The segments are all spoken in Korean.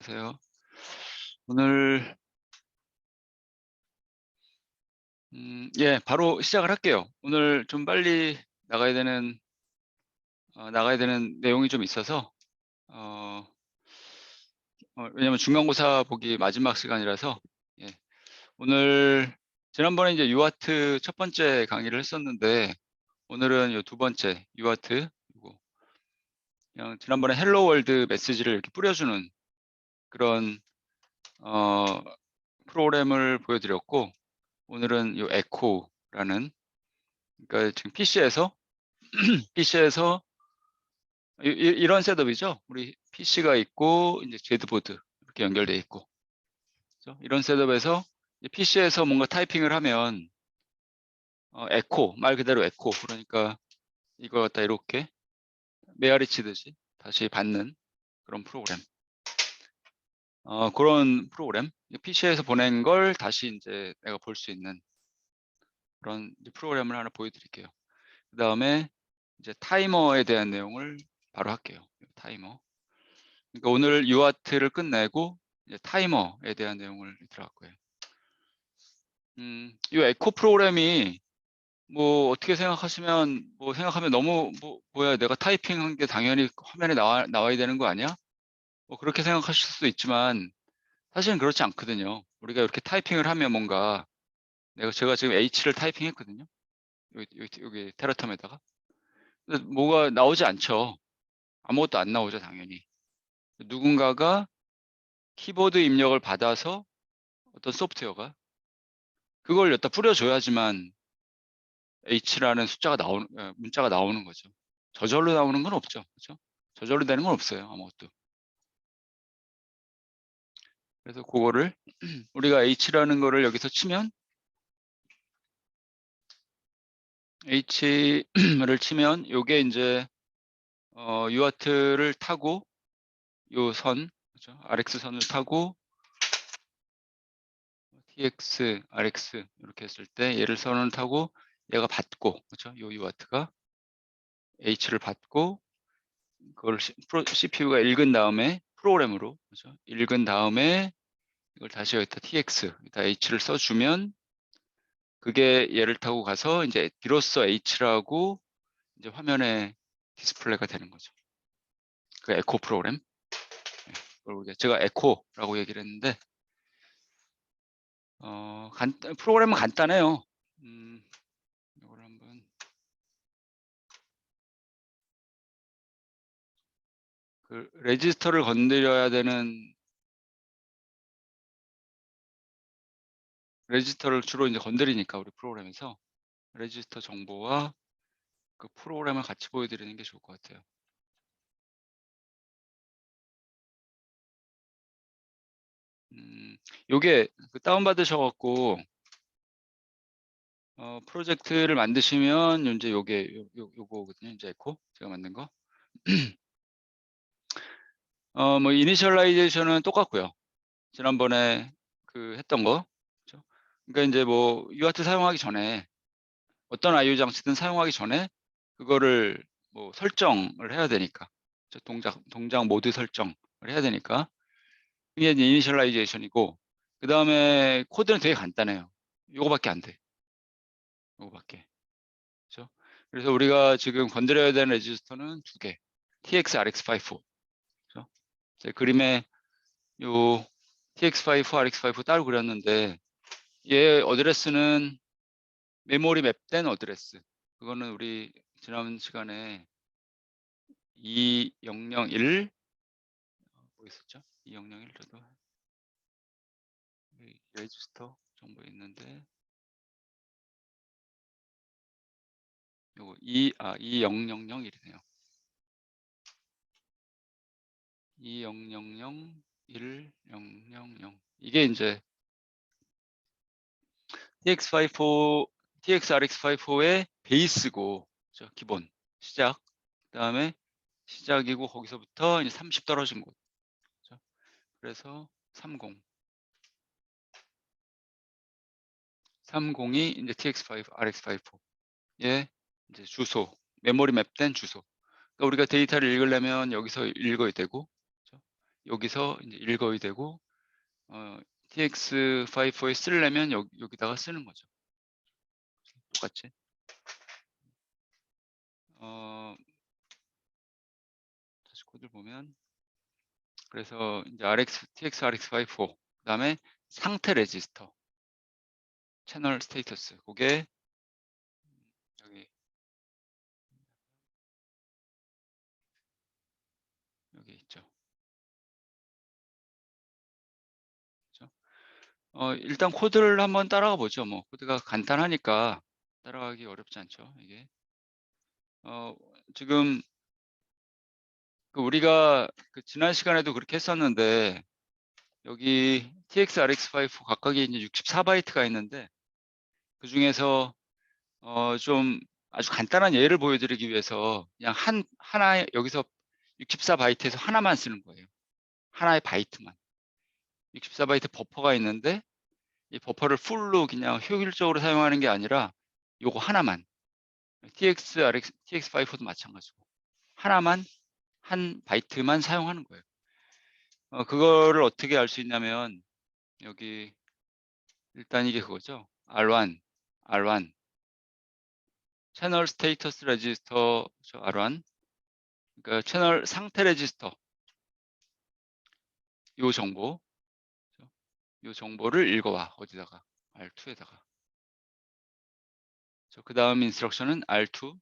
안녕하세요. 오늘 예 바로 시작을 할게요. 오늘 좀 빨리 나가야 되는 내용이 좀 있어서 어 왜냐면 중간고사 보기 마지막 시간이라서 예 오늘 지난번에 이제 유아트 첫 번째 강의를 했었는데 오늘은 요 두 번째 유아트 그리고 그냥 지난번에 헬로 월드 메시지를 이렇게 뿌려주는 그런 어 프로그램을 보여드렸고 오늘은 요 에코라는 그러니까 지금 PC에서 이런 셋업이죠. 우리 PC가 있고 이제 제드보드 이렇게 연결돼 있고 그죠? 이런 셋업에서 PC에서 뭔가 타이핑을 하면 에코 말 그대로 에코 그러니까 이걸 갖다 이렇게 메아리 치듯이 다시 받는 그런 프로그램. 그런 프로그램 PC에서 보낸 걸 다시 이제 내가 볼 수 있는 그런 프로그램을 하나 보여드릴게요. 그 다음에 이제 타이머에 대한 내용을 바로 할게요. 타이머. 그러니까 오늘 유아트를 끝내고 이제 타이머에 대한 내용을 들어갈 거예요. 이 에코 프로그램이 뭐 어떻게 생각하시면 뭐 생각하면 너무 뭐야 내가 타이핑한 게 당연히 화면에 나와야 되는 거 아니야? 뭐 그렇게 생각하실 수도 있지만 사실은 그렇지 않거든요. 우리가 이렇게 타이핑을 하면 뭔가 제가 지금 H를 타이핑했거든요. 여기 테라텀에다가 근데 뭐가 나오지 않죠. 아무것도 안 나오죠 당연히. 누군가가 키보드 입력을 받아서 어떤 소프트웨어가 그걸 여기다 뿌려줘야지만 H라는 문자가 나오는 거죠. 저절로 나오는 건 없죠. 그렇죠? 저절로 되는 건 없어요. 아무것도. 그래서 그거를 우리가 H라는 거를 여기서 치면 H를 치면 요게 이제 유아트를 타고 요 선, 그렇죠? RX선을 타고 TX, RX 이렇게 했을 때 얘를 선을 타고 얘가 받고 그렇죠? 요 유아트가 H를 받고 그걸 CPU가 읽은 다음에 프로그램으로 그렇죠? 읽은 다음에 이걸 다시 여기다 TX, 여기다 H를 써주면 그게 얘를 타고 가서 이제 비로소 H라고 이제 화면에 디스플레이가 되는 거죠. 그 에코 프로그램. 제가 에코라고 얘기를 했는데 프로그램은 간단해요. 이걸 한번 그 레지스터를 건드려야 되는 레지스터를 주로 이제 건드리니까 우리 프로그램에서 레지스터 정보와 그 프로그램을 같이 보여드리는 게 좋을 것 같아요. 요게 그 다운받으셔갖고 프로젝트를 만드시면 이제 요게 요거거든요. 이제 에코 제가 만든 거. 뭐 이니셜라이제이션은 똑같고요. 지난번에 그 했던 거. 그렇죠? 그러니까 이제 뭐 UART 사용하기 전에 어떤 IO 장치든 사용하기 전에 그거를 뭐 설정을 해야 되니까 동작 모드 설정을 해야 되니까 이게 이제 이니셜라이제이션이고 그 다음에 코드는 되게 간단해요. 요거밖에 안 돼. 요거밖에. 그렇죠? 그래서 우리가 지금 건드려야 되는 레지스터는 두 개. TX, RX54. 그렇죠? 제 그림에 요 TX54, RX54 따로 그렸는데 얘 어드레스는 메모리 맵된 어드레스. 그거는 우리 지난 시간에 2001 뭐 있었죠? 2001 저도 레지스터 정보 있는데 요거 2000이네요. 20001000 이게 이제 TX54 TX-RX54의 베이스고 그렇죠? 기본 시작 그다음에 시작이고 거기서부터 이제 30 떨어진 곳 그렇죠? 그래서 30이 이제 TX5 RX54의 이제 주소 메모리 맵된 주소 그러니까 우리가 데이터를 읽으려면 여기서 읽어야 되고 그렇죠? 여기서 이제 읽어야 되고 tx54에 쓰려면 여기다가 쓰는 거죠. 똑같이. 다시 코드를 보면 그래서 이제 tx rx54 그다음에 상태 레지스터 채널 스테이터스 그게 여기 있죠. 그렇죠? 일단 코드를 한번 따라가 보죠. 뭐 코드가 간단하니까 따라가기 어렵지 않죠. 이게 지금 우리가 지난 시간에도 그렇게 했었는데 여기 TX, RX54 각각이 이제 64바이트가 있는데 그 중에서 좀 아주 간단한 예를 보여드리기 위해서 그냥 하나의 여기서 64바이트에서 하나만 쓰는 거예요. 하나의 바이트만. 64바이트 버퍼가 있는데 이 버퍼를 풀로 그냥 효율적으로 사용하는 게 아니라 요거 하나만 TX, RX, TX54도 마찬가지고 하나만 한 바이트만 사용하는 거예요. 그거를 어떻게 알 수 있냐면 여기 일단 이게 그거죠. R1 채널 스테이터스 레지스터 R1 그러니까 채널 상태 레지스터 요 정보 요 정보를 읽어와 어디다가 R2에다가 그 다음 인스트럭션은 R2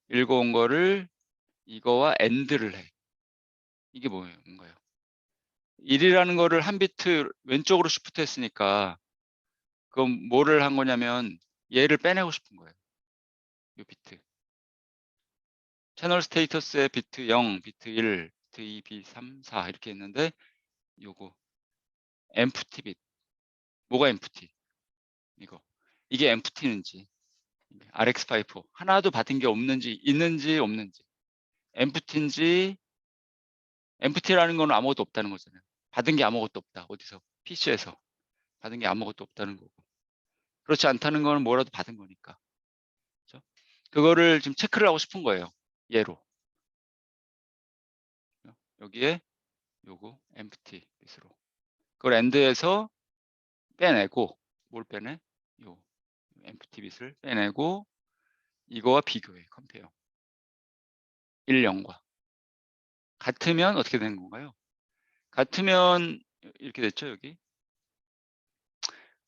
읽어온 거를 이거와 AND를 해. 이게 뭔가요? 1이라는 거를 한 비트 왼쪽으로 시프트 했으니까 그럼 뭐를 한 거냐면 얘를 빼내고 싶은 거예요. 요 비트. 채널 스테이터스의 비트 0, 비트 1, 비트 2, 비트 3, 4 이렇게 있는데 요거 empty bit. 뭐가 empty? 이게 empty인지 RX54 하나도 받은 게 없는지 있는지 없는지 empty인지 empty라는 거는 아무것도 없다는 거잖아요. 받은 게 아무것도 없다. 어디서? PC에서 받은 게 아무것도 없다는 거고 그렇지 않다는 거는 뭐라도 받은 거니까 그렇죠? 그거를 지금 체크를 하고 싶은 거예요. 얘로 여기에 요거 empty bit으로 그걸 end에서 빼내고 뭘 빼내? 요 empty bit을 빼내고 이거와 비교해 컴페어 1, 0과 같으면 어떻게 되는 건가요? 같으면 이렇게 됐죠 여기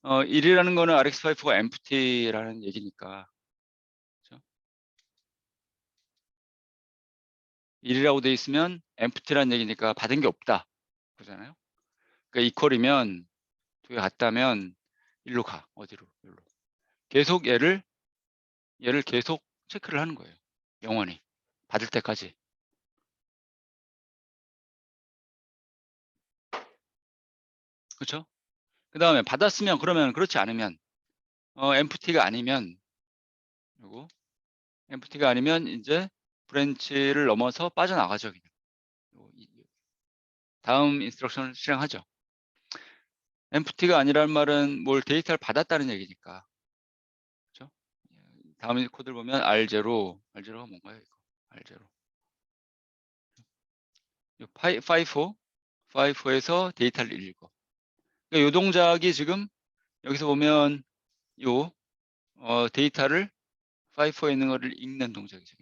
1이라는 거는 RX54가 empty라는 얘기니까 그렇죠? 1이라고 돼 있으면 empty라는 얘기니까 받은 게 없다 그러잖아요. 그러니까 이퀄이면 두 개 같다면 일로 가 어디로 일로 계속 얘를 계속 체크를 하는 거예요. 영원히 받을 때까지. 그렇죠? 그 다음에 받았으면 그러면 그렇지 않으면 empty가 아니면 요거 empty가 아니면 이제 브랜치를 넘어서 빠져나가죠. 그냥. 다음 인스트럭션을 실행하죠. empty가 아니란 말은 뭘 데이터를 받았다는 얘기니까. 그렇죠? 다음 코드를 보면 R0가 뭔가요? 이거 R0. 5에서 데이터를 읽어. 그러니까 이 동작이 지금 여기서 보면 요 데이터를 5에 있는 거를 읽는 동작이죠.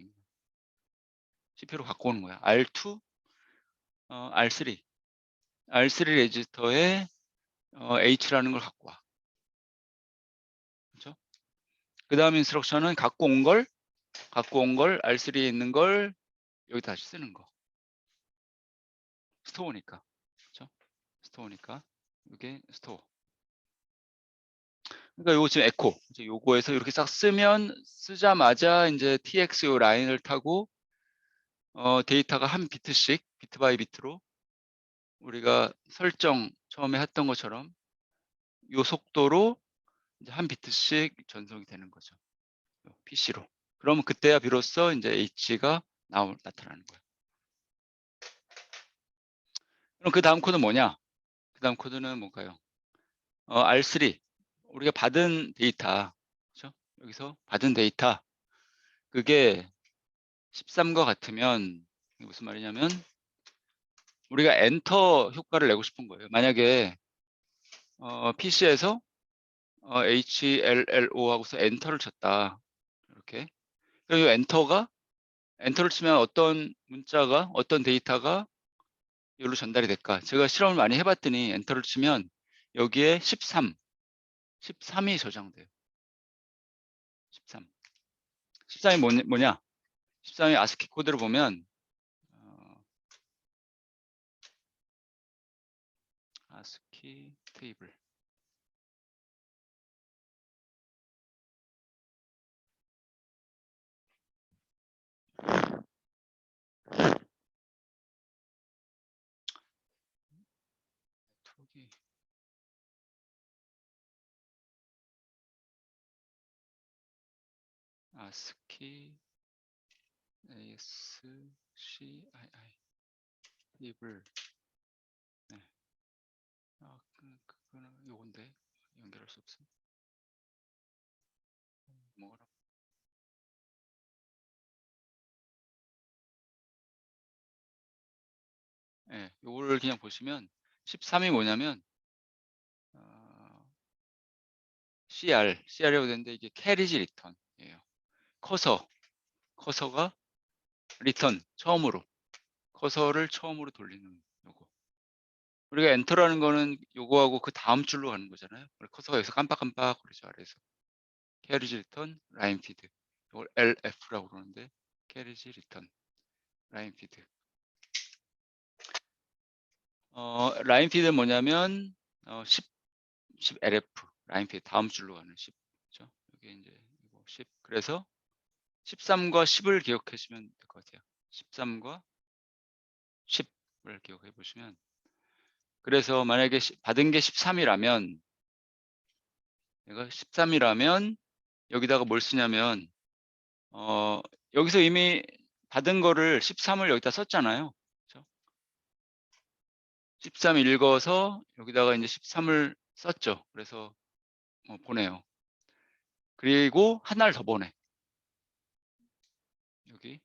CPU로 갖고 오는 거야. R2, R3 레지스터에 H라는 걸 갖고 와. 그렇죠? 그 다음 인스트럭션은 갖고 온 걸 R3에 있는 걸 여기 다시 쓰는 거. 스토어니까. 그렇죠? 스토어니까. 이게 스토어. 그러니까 요거 지금 에코. 이제 요거에서 이렇게 싹 쓰자마자 이제 TX 요 라인을 타고 데이터가 한 비트씩 비트 바이 비트로 우리가 설정 처음에 했던 것처럼 요 속도로 이제 한 비트씩 전송이 되는 거죠. PC로. 그러면 그때야 비로소 이제 H가 나타나는 거예요. 그럼 그 다음 코드는 뭐냐? 그 다음 코드는 뭔가요? R3 우리가 받은 데이터 그렇죠? 여기서 받은 데이터 그게 13과 같으면 이게 무슨 말이냐면 우리가 엔터 효과를 내고 싶은 거예요. 만약에 PC에서 HLLO 하고서 엔터를 쳤다. 이렇게. 그리고 엔터를 치면 어떤 문자가, 어떤 데이터가 여기로 전달이 될까? 제가 실험을 많이 해봤더니 엔터를 치면 여기에 13이 저장돼요. 13. 13이 뭐냐? 13이 아스키 코드를 보면 아스키 테이블. 톡이 아스키 ASCII 테이블. 네. 그거는 요건데 연결할 수 없어. 뭐라? 네, 요거를 그냥 보시면 13이 뭐냐면 CR이라고 되는데 이게 캐리지 리턴이에요. 커서가 리턴 커서를 처음으로 돌리는 요거. 우리가 엔터라는 거는 요거하고 그 다음 줄로 가는 거잖아요. 커서가 여기서 깜빡깜빡 그러죠, 아래에서. 캐리지 리턴 라인 피드. 이걸 LF라고 그러는데 캐리지 리턴 라인 피드. 라인 피드는 뭐냐면 10 LF 라인 피드 다음 줄로 가는 10. 그렇죠? 여기 이제 10. 그래서 13과 10을 기억해 주시면 될 것 같아요. 13과 10을 기억해 보시면, 그래서 만약에 받은 게 13이라면 내가 13이라면 여기다가 뭘 쓰냐면 여기서 이미 받은 거를 13을 여기다 썼잖아요. 그렇죠? 13 읽어서 여기다가 이제 13을 썼죠. 그래서 보내요. 그리고 하나를 더 보내. 여기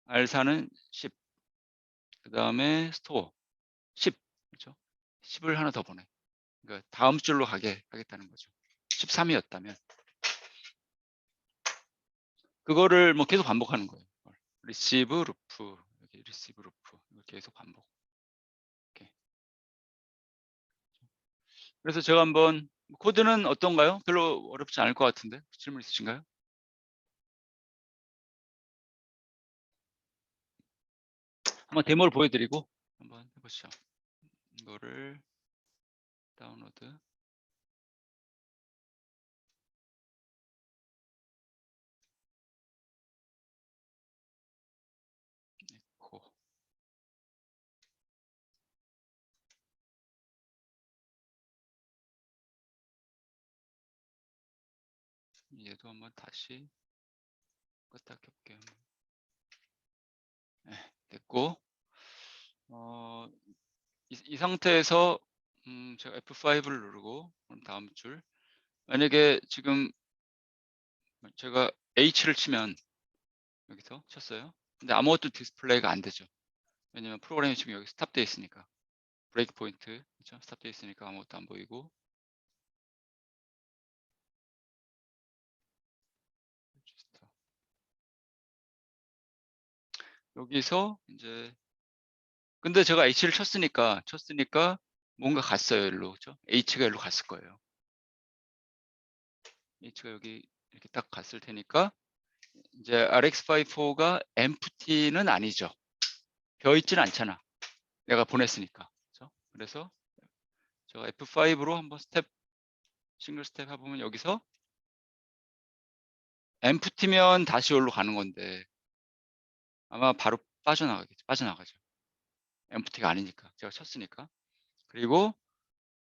R4는 10, 그 다음에 스토어 10, 그렇죠? 10을 하나 더 보내. 그러니까 다음 줄로 가게 하겠다는 거죠. 13이었다면 그거를 뭐 계속 반복하는 거예요. 리시브 루프, 여기 리시브 루프 계속 반복. 이렇게. 그래서 제가 한번 코드는 어떤가요? 별로 어렵지 않을 것 같은데 질문 있으신가요? 한번 데모를 보여드리고 한번 해보시죠. 이거를 다운로드. 코. 얘도 한번 다시 껐다 켤게요. 네, 됐고 이 상태에서 제가 F5를 누르고 그럼 다음 줄, 만약에 지금 제가 H를 치면 여기서 쳤어요. 근데 아무것도 디스플레이가 안 되죠. 왜냐면 프로그램이 지금 여기 스탑되어 있으니까. 브레이크 포인트, 그렇죠? 스탑되어 있으니까 아무것도 안 보이고. 여기서 이제 근데 제가 H를 쳤으니까 뭔가 갔어요, 일로. 그렇죠? H가 일로 갔을 거예요. H가 여기 이렇게 딱 갔을 테니까 이제 RX54가 empty는 아니죠. 벼 있지는 않잖아. 내가 보냈으니까. 그렇죠? 그래서 제가 F5로 한번 싱글 스텝 해보면 여기서 empty면 다시 여기로 가는 건데 아마 바로 빠져나가죠. empty가 아니니까. 제가 쳤으니까. 그리고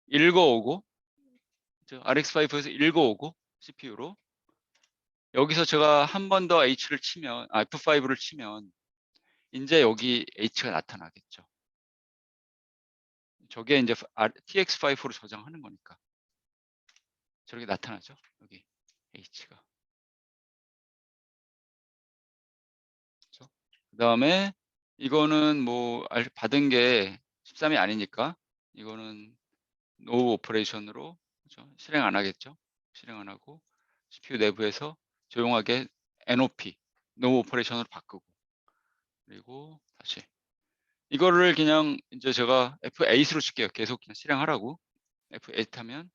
읽어오고, RX5에서 읽어오고, CPU로. 여기서 제가 한 번 더 H를 치면, F5를 치면, 이제 여기 H가 나타나겠죠. 저게 이제 TX5로 저장하는 거니까. 저렇게 나타나죠. 여기 H가. 그렇죠? 그 다음에 이거는 뭐 받은 게 13이 아니니까 이거는 노 오퍼레이션으로 그죠? 실행 안 하겠죠. 실행 안 하고 CPU 내부에서 조용하게 NOP 노 오퍼레이션으로 바꾸고 그리고 다시 이거를 그냥 이제 제가 F8으로 칠게요. 계속 그냥 실행하라고. F8 하면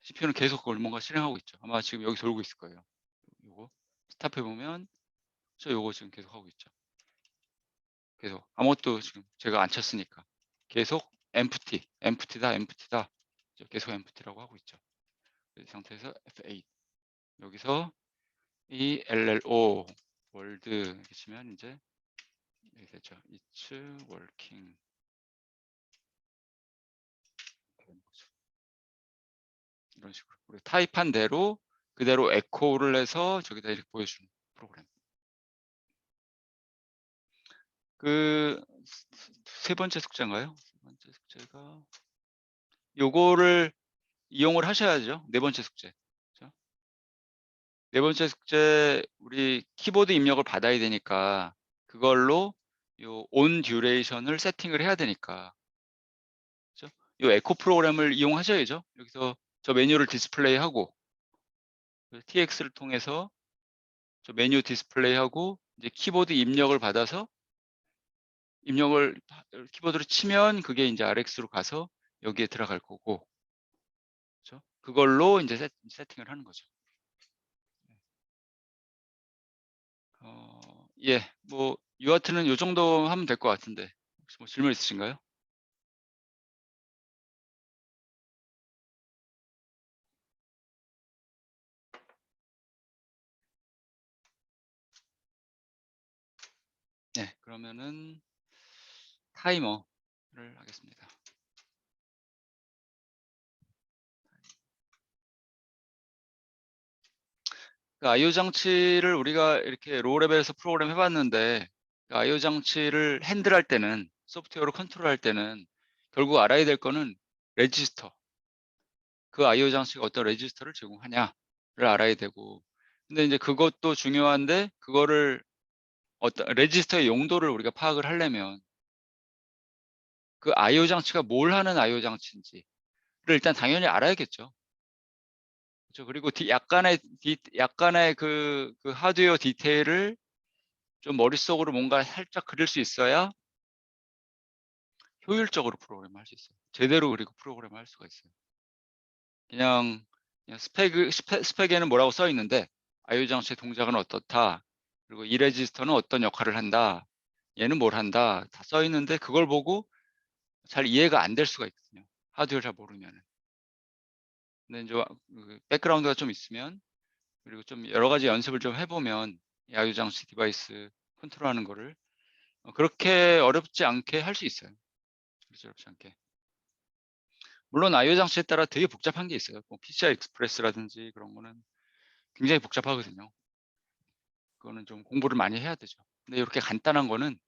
CPU는 계속 그걸 뭔가 실행하고 있죠. 아마 지금 여기 돌고 있을 거예요. 요거 스탑해 보면 요거 지금 계속 하고 있죠. 계속 아무것도 지금 제가 안 쳤으니까 계속 empty다 계속 empty라고 하고 있죠. 이 상태에서 F8 여기서 이 LLO 월드 이렇게 치면 이제 여기 됐죠. It's working 이런 식으로 우리 타입한 대로 그대로 에코를 해서 저기다 이렇게 보여주는 프로그램. 그 세 번째 숙제인가요? 세 번째 숙제가 요거를 이용을 하셔야죠. 네 번째 숙제. 그렇죠? 네 번째 숙제 우리 키보드 입력을 받아야 되니까 그걸로 요 on duration을 세팅을 해야 되니까 그죠? 요 에코 프로그램을 이용하셔야죠. 여기서 저 메뉴를 디스플레이하고 tx를 통해서 저 메뉴 디스플레이하고 이제 키보드 입력을 받아서 입력을 키보드로 치면 그게 이제 RX로 가서 여기에 들어갈 거고 그죠? 그걸로 이제 세팅을 하는 거죠. 예, 뭐 UART는 요 정도 하면 될 것 같은데 혹시 뭐 질문 있으신가요? 네, 그러면은 타이머를 하겠습니다. 그 IO 장치를 우리가 이렇게 로우 레벨에서 프로그램 해봤는데 그 IO 장치를 핸들할 때는 소프트웨어로 컨트롤할 때는 결국 알아야 될 거는 레지스터 그 IO 장치가 어떤 레지스터를 제공하냐를 알아야 되고 근데 이제 그것도 중요한데 그거를 어떤 레지스터의 용도를 우리가 파악을 하려면 그 IO 장치가 뭘 하는 IO 장치인지를 일단 당연히 알아야겠죠. 그렇죠? 그리고 약간의 그 하드웨어 디테일을 좀 머릿속으로 뭔가 살짝 그릴 수 있어야 효율적으로 프로그램을 할 수 있어요. 제대로 그리고 프로그램을 할 수가 있어요. 그냥 스펙에는 뭐라고 써 있는데 IO 장치의 동작은 어떻다. 그리고 이 레지스터는 어떤 역할을 한다. 얘는 뭘 한다. 다 써 있는데 그걸 보고 잘 이해가 안 될 수가 있거든요. 하드웨어 잘 모르면은. 근데 이제 백그라운드가 좀 있으면 그리고 좀 여러 가지 연습을 좀 해보면 이 IO 장치 디바이스 컨트롤하는 거를 그렇게 어렵지 않게 할 수 있어요. 그렇지 어렵지 않게. 물론 IO 장치에 따라 되게 복잡한 게 있어요. 뭐 PCI 익스프레스라든지 그런 거는 굉장히 복잡하거든요. 그거는 좀 공부를 많이 해야 되죠. 근데 이렇게 간단한 거는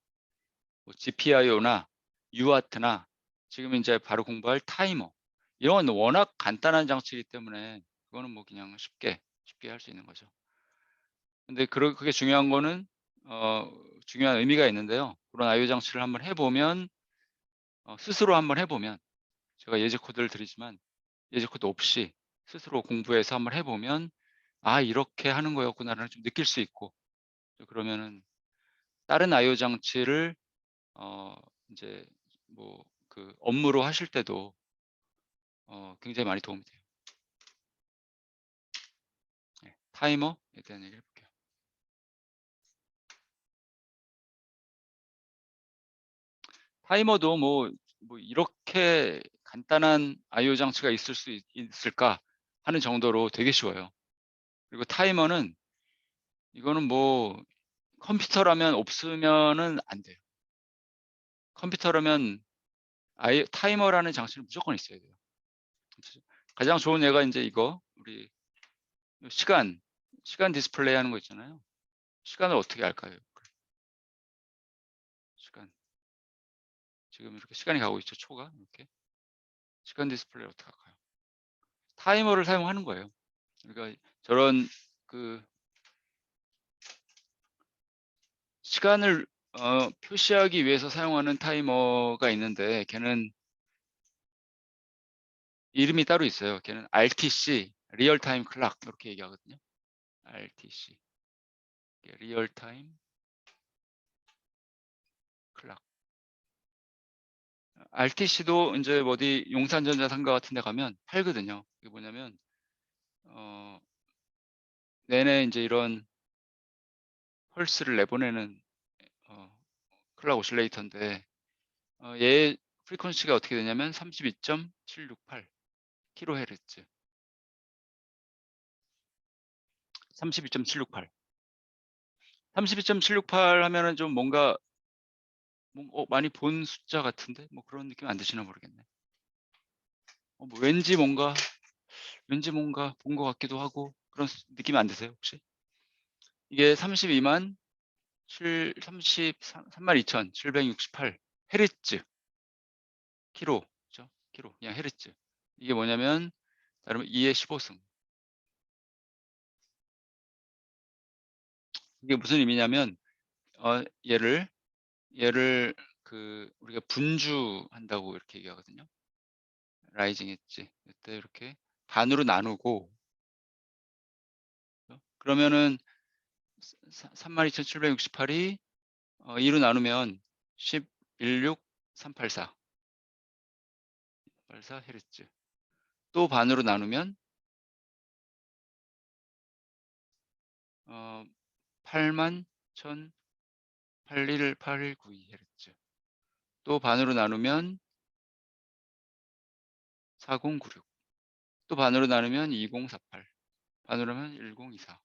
뭐 GPIO나 UART나 지금 이제 바로 공부할 타이머 이런 건 워낙 간단한 장치이기 때문에 그거는 뭐 그냥 쉽게 할 수 있는 거죠. 근데 그게 중요한 거는 중요한 의미가 있는데요. 그런 IO 장치를 한번 해보면 스스로 한번 해보면 제가 예제 코드를 드리지만 예제 코드 없이 스스로 공부해서 한번 해보면 아 이렇게 하는 거였구나를 좀 느낄 수 있고 그러면은 다른 IO 장치를 이제 뭐 그 업무로 하실 때도 굉장히 많이 도움이 돼요. 네, 타이머에 대한 얘기를 해볼게요. 타이머도 뭐 이렇게 간단한 IO 장치가 있을 수 있을까 하는 정도로 되게 쉬워요. 그리고 타이머는 이거는 뭐 컴퓨터라면 없으면은 안 돼요. 컴퓨터라면 아예 타이머라는 장치는 무조건 있어야 돼요. 가장 좋은 예가 이제 이거 우리 시간 디스플레이 하는 거 있잖아요. 시간을 어떻게 할까요? 시간 지금 이렇게 시간이 가고 있죠. 초가 이렇게 시간 디스플레이 어떻게 할까요? 타이머를 사용하는 거예요. 그러니까 저런 그 시간을 표시하기 위해서 사용하는 타이머가 있는데 걔는 이름이 따로 있어요. 걔는 RTC, 리얼 타임 클락 이렇게 얘기하거든요. RTC, 리얼 타임 클락. RTC도 이제 어디 용산전자 상가 같은 데 가면 팔거든요. 이게 뭐냐면 내내 이제 이런 펄스를 내보내는 클락 오실레이터인데 얘 프리퀀시가 어떻게 되냐면 32.768 kHz. 32.768. 32.768 하면은 좀 뭔가 많이 본 숫자 같은데 뭐 그런 느낌 안 드시나 모르겠네. 뭐 왠지 뭔가 본 것 같기도 하고 그런 느낌이 안 드세요 혹시? 이게 32만 32,768 헤르츠 키로, 그죠? 키로 그냥 헤르츠. 이게 뭐냐면 다른 2의 15승. 이게 무슨 의미냐면 얘를 우리가 분주한다고 이렇게 얘기하거든요. 라이징 엣지 이때 이렇게 반으로 나누고 그러면은 32,768이 2로 나누면 11,6,384 Hz. 또 반으로 나누면 81,18192 Hz. 또 반으로 나누면 4096. 또 반으로 나누면 2048. 반으로 하면 1024.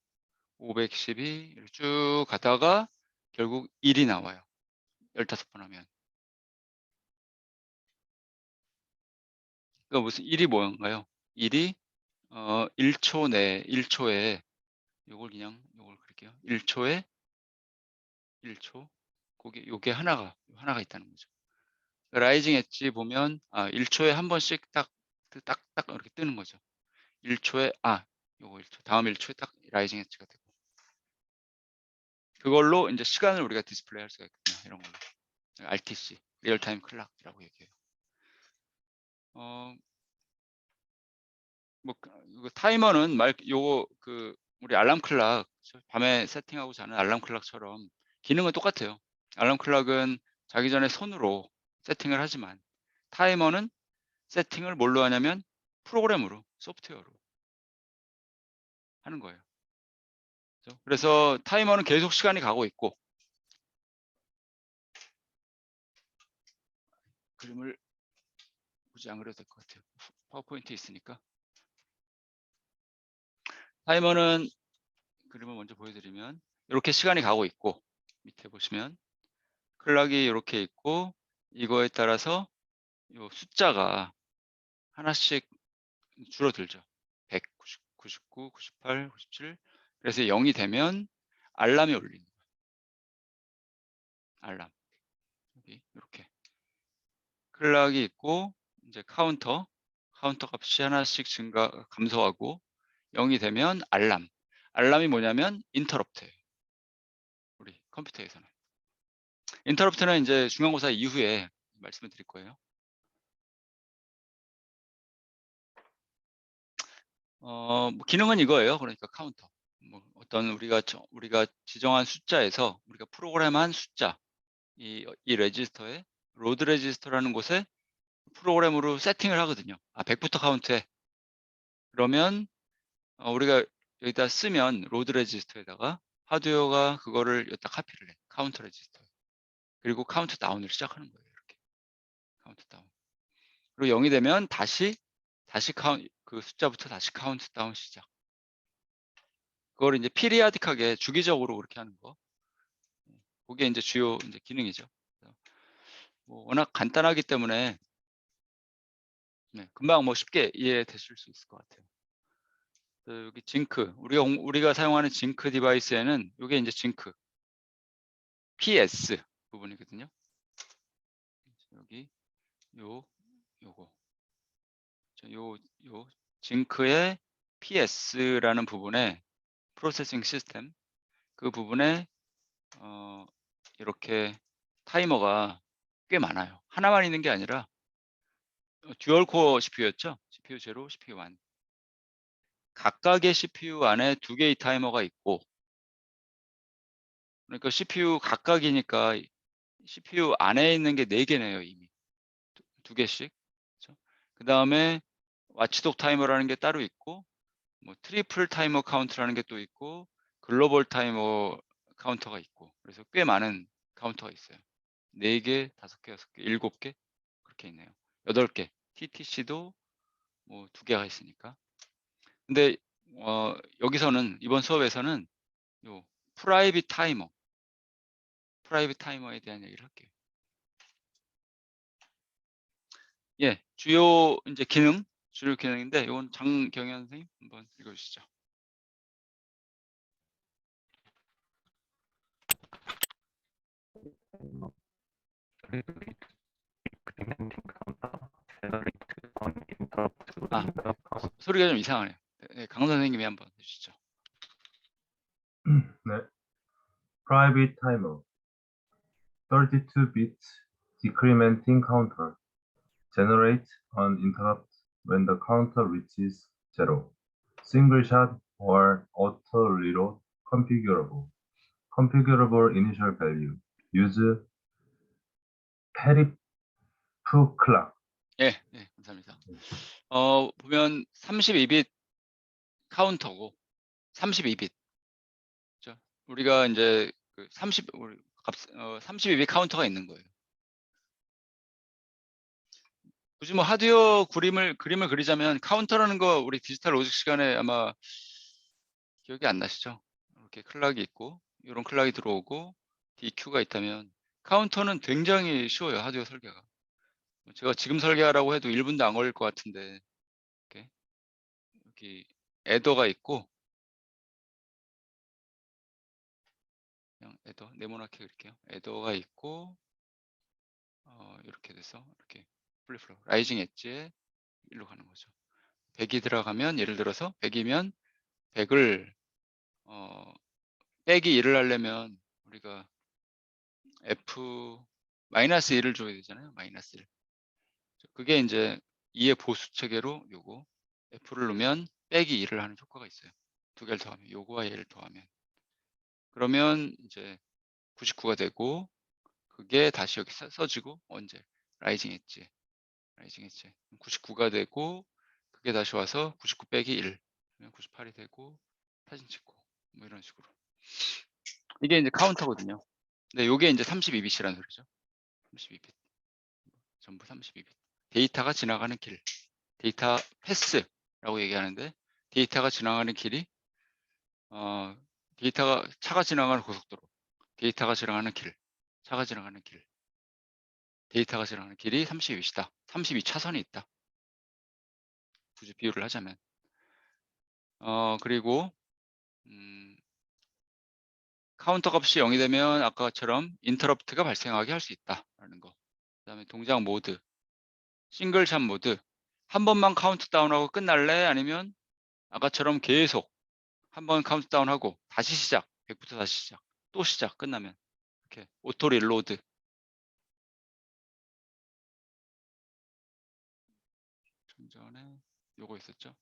512 이렇게 쭉 가다가 결국 1이 나와요. 15번 하면. 그러니까 무슨 1이 뭔가요? 1이 1초 내 1초에 요걸 그릴게요. 1초에 1초. 요게 하나가 있다는 거죠. 라이징 엣지 보면 1초에 한 번씩 딱딱 이렇게 뜨는 거죠. 1초에 요거 1초 다음 1초에 딱 라이징 엣지가 되고 그걸로 이제 시간을 우리가 디스플레이 할 수가 있거든요. 이런 걸로. RTC, 리얼타임 클락이라고 얘기해요. 타이머는 우리 알람 클락 밤에 세팅하고 자는 알람 클락처럼 기능은 똑같아요. 알람 클락은 자기 전에 손으로 세팅을 하지만 타이머는 세팅을 뭘로 하냐면 프로그램으로 소프트웨어로 하는 거예요. 그렇죠? 그래서 타이머는 계속 시간이 가고 있고 그림을 굳이 안 그려도 될 것 같아요. 파워포인트 있으니까. 타이머는 그림을 먼저 보여드리면 이렇게 시간이 가고 있고 밑에 보시면 클락이 이렇게 있고 이거에 따라서 요 숫자가 하나씩 줄어들죠. 100, 99, 98, 97. 그래서 0이 되면 알람이 울리는 거예요. 알람. 여기 이렇게. 클락이 있고 이제 카운터 값이 하나씩 감소하고 0이 되면 알람. 알람이 뭐냐면 인터럽트예요. 우리 컴퓨터에서는. 인터럽트는 이제 중간고사 이후에 말씀을 드릴 거예요. 기능은 이거예요. 그러니까 카운터. 어떤 우리가 지정한 숫자에서 우리가 프로그램한 숫자, 이 레지스터에 로드 레지스터라는 곳에 프로그램으로 세팅을 하거든요. 100부터 카운트해. 그러면 우리가 여기다 쓰면 로드 레지스터에다가 하드웨어가 그거를 여기다 카피를 해. 카운트 레지스터. 그리고 카운트 다운을 시작하는 거예요. 이렇게. 카운트 다운. 그리고 0이 되면 다시 그 숫자부터 다시 카운트 다운 시작. 그걸 이제 피리아딕하게 주기적으로 그렇게 하는 거. 그게 이제 주요 이제 기능이죠. 워낙 간단하기 때문에 금방 쉽게 이해되실 수 있을 것 같아요. 여기 징크, 우리가 사용하는 징크 디바이스에는 이게 이제 징크 PS 부분이거든요. 여기 요거 요 징크의 PS라는 부분에 프로세싱 시스템 그 부분에 이렇게 타이머가 꽤 많아요. 하나만 있는 게 아니라 듀얼 코어 CPU였죠. CPU 0, CPU 1. 각각의 CPU 안에 2개의 타이머가 있고, 그러니까 CPU 각각이니까 CPU 안에 있는 게 4개네요, 이미. 2개씩. 그렇죠? 그다음에 와치독 타이머라는 게 따로 있고, 뭐 트리플 타이머 카운트라는 게 또 있고, 글로벌 타이머 카운터가 있고, 그래서 꽤 많은 카운터가 있어요. 4개, 5개, 6개, 7개 그렇게 있네요. 8개. TTC도 뭐 2개가 있으니까. 근데 여기서는 이번 수업에서는 요 프라이빗 타이머에 대한 얘기를 할게요. 예, 주요 기능인데 이건 장경현 선생님 한번 읽어주시죠. 소리가 좀 이상하네요. 네, 강 선생님이 한번 해주시죠. 네. Private timer, 32-bit decrementing counter, generate an interrupt when the counter reaches 0. Single shot or auto reload configurable. Configurable initial value. Use perif clock. 예, 감사합니다. 보면 32빗 카운터고 32빗. 그렇죠? 우리가 이제 그 32빗 카운터가 있는 거예요. 굳이 뭐 하드웨어 그림을 그리자면 카운터라는 거 우리 디지털 로직 시간에 아마 기억이 안 나시죠? 이렇게 클락이 있고 이런 클락이 들어오고 DQ가 있다면 카운터는 굉장히 쉬워요. 하드웨어 설계가. 제가 지금 설계하라고 해도 1분도 안 걸릴 것 같은데 이렇게 여기 애더가 있고 그냥 애더 네모나게 그릴게요. 애더가 있고 이렇게 돼서 이렇게 플립플롭 라이징 엣지에 일로 가는 거죠. 100이 들어가면 예를 들어서 100이면 100을 빼기 1을 하려면 우리가 F-1을 줘야 되잖아요. -1. 그게 이제 2의 보수 체계로 요거 F를 넣으면 빼기 2를 하는 효과가 있어요. 2개를 더하면 요거와 얘를 더하면 그러면 이제 99가 되고 그게 다시 여기 써지고 언제 라이징 엣지 99가 되고 그게 다시 와서 99 빼기 1 그러면 98이 되고 사진 찍고 뭐 이런 식으로 이게 이제 카운터거든요. 근데 요게 이제 32빗이라는 소리죠. 32빗 전부 32빗 데이터가 지나가는 길 데이터 패스라고 얘기하는데 데이터가 지나가는 길이 차가 지나가는 고속도로 데이터가 지나가는 길 차가 지나가는 길 데이터가 지나가는 길이 32빗이다. 32차선이 있다. 굳이 비유를 하자면 그리고 카운터 값이 0이 되면 아까처럼 인터럽트가 발생하게 할 수 있다라는 거. 그다음에 동작 모드, 싱글샷 모드. 한 번만 카운트다운하고 끝날래? 아니면 아까처럼 계속 한 번 카운트다운하고 다시 시작. 100부터 다시 시작. 또 시작. 끝나면 이렇게 오토 릴로드. 좀 전에 요거 있었죠?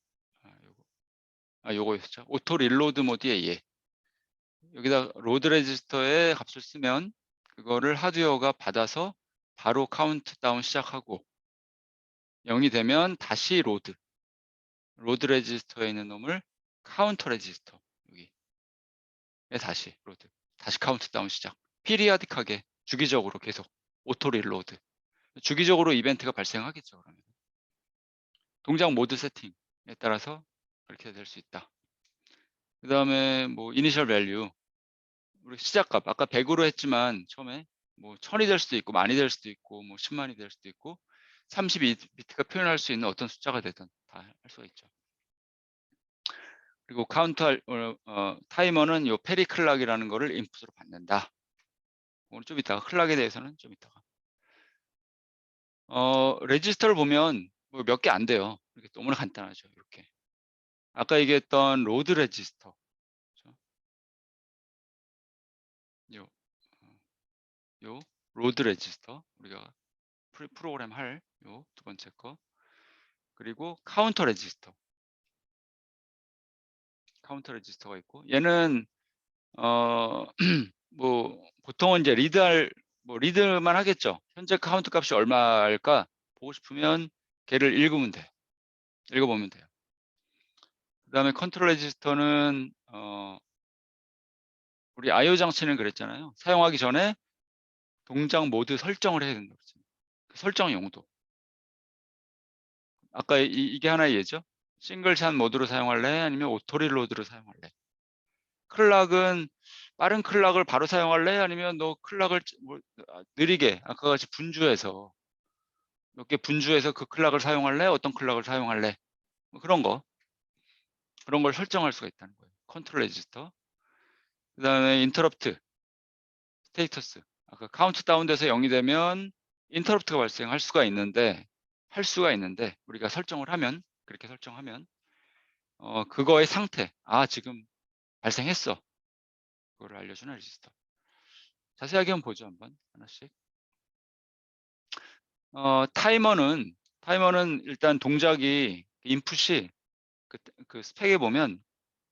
요거 있었죠? 오토 릴로드 모드에 예. 여기다 로드 레지스터에 값을 쓰면 그거를 하드웨어가 받아서 바로 카운트다운 시작하고 0이 되면 다시 로드 레지스터에 있는 놈을 카운터 레지스터 여기에 다시 로드 다시 카운트다운 시작 피리아딕하게 주기적으로 계속 오토 릴로드 주기적으로 이벤트가 발생하겠죠. 그러면 동작 모드 세팅에 따라서 그렇게 될 수 있다. 그 다음에 뭐 이니셜 밸류 우리 시작값 아까 100으로 했지만 처음에 뭐 1000이 될 수도 있고 만이 될 수도 있고 뭐 10만이 될 수도 있고 32비트가 표현할 수 있는 어떤 숫자가 되든 다 할 수가 있죠. 그리고 타이머는 요 페리 클락이라는 거를 인풋으로 받는다. 오늘 좀 이따가 클락에 대해서는 좀 이따가 레지스터를 보면 뭐 몇 개 안 돼요. 이렇게 너무나 간단하죠. 이렇게 아까 얘기했던 로드 레지스터 그렇죠? 요 요 로드 레지스터 우리가 프로그램 할 요 두 번째 거. 그리고 카운터 레지스터가 있고 얘는 뭐 보통은 이제 리드만 하겠죠. 현재 카운트 값이 얼마일까 보고 싶으면 걔를 읽어보면 돼요. 그다음에 컨트롤 레지스터는 우리 IO 장치는 그랬잖아요. 사용하기 전에 동작 모드 설정을 해야 된다고 그랬잖아요. 그 설정 용도. 아까 이게 하나의 예죠. 싱글샷 모드로 사용할래? 아니면 오토 릴로드로 사용할래? 클락은 빠른 클락을 바로 사용할래? 아니면 너 클락을 느리게 아까 같이 분주해서 몇 개 분주해서 그 클락을 사용할래? 어떤 클락을 사용할래? 뭐 그런 걸 설정할 수가 있다는 거예요. 컨트롤 레지스터. 그다음에 인터럽트 스테이터스. 아까 카운트 다운돼서 0이 되면 인터럽트가 발생할 수가 있는데 우리가 그렇게 설정하면 그거의 상태, 지금 발생했어. 그거를 알려주는 레지스터. 자세하게 한번 보죠. 한번 하나씩. 타이머는 일단 동작이 인풋이 그 스펙에 보면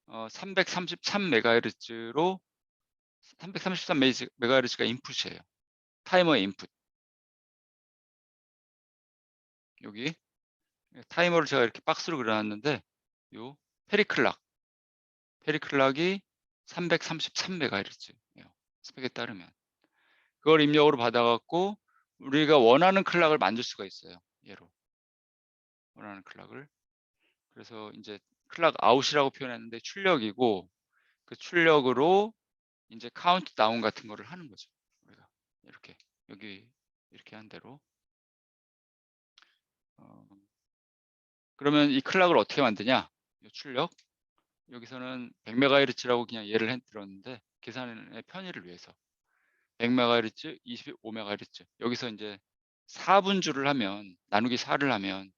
333MHz로 333MHz가 인풋이에요. 타이머의 인풋. 여기 타이머를 제가 이렇게 박스로 그려놨는데 요 페리클락이 333MHz예요. 스펙에 따르면. 그걸 입력으로 받아갖고 우리가 원하는 클락을 만들 수가 있어요. 얘로. 원하는 클락을. 그래서 이제 클락 아웃이라고 표현했는데 출력이고 그 출력으로 이제 카운트 다운 같은 거를 하는 거죠. 우리가 이렇게 여기 이렇게 한 대로. 그러면 이 클락을 어떻게 만드냐? 이 출력. 여기서는 100MHz라고 그냥 예를 들었는데 계산의 편의를 위해서 100MHz, 25MHz. 여기서 이제 4분주를 하면 나누기 4를 하면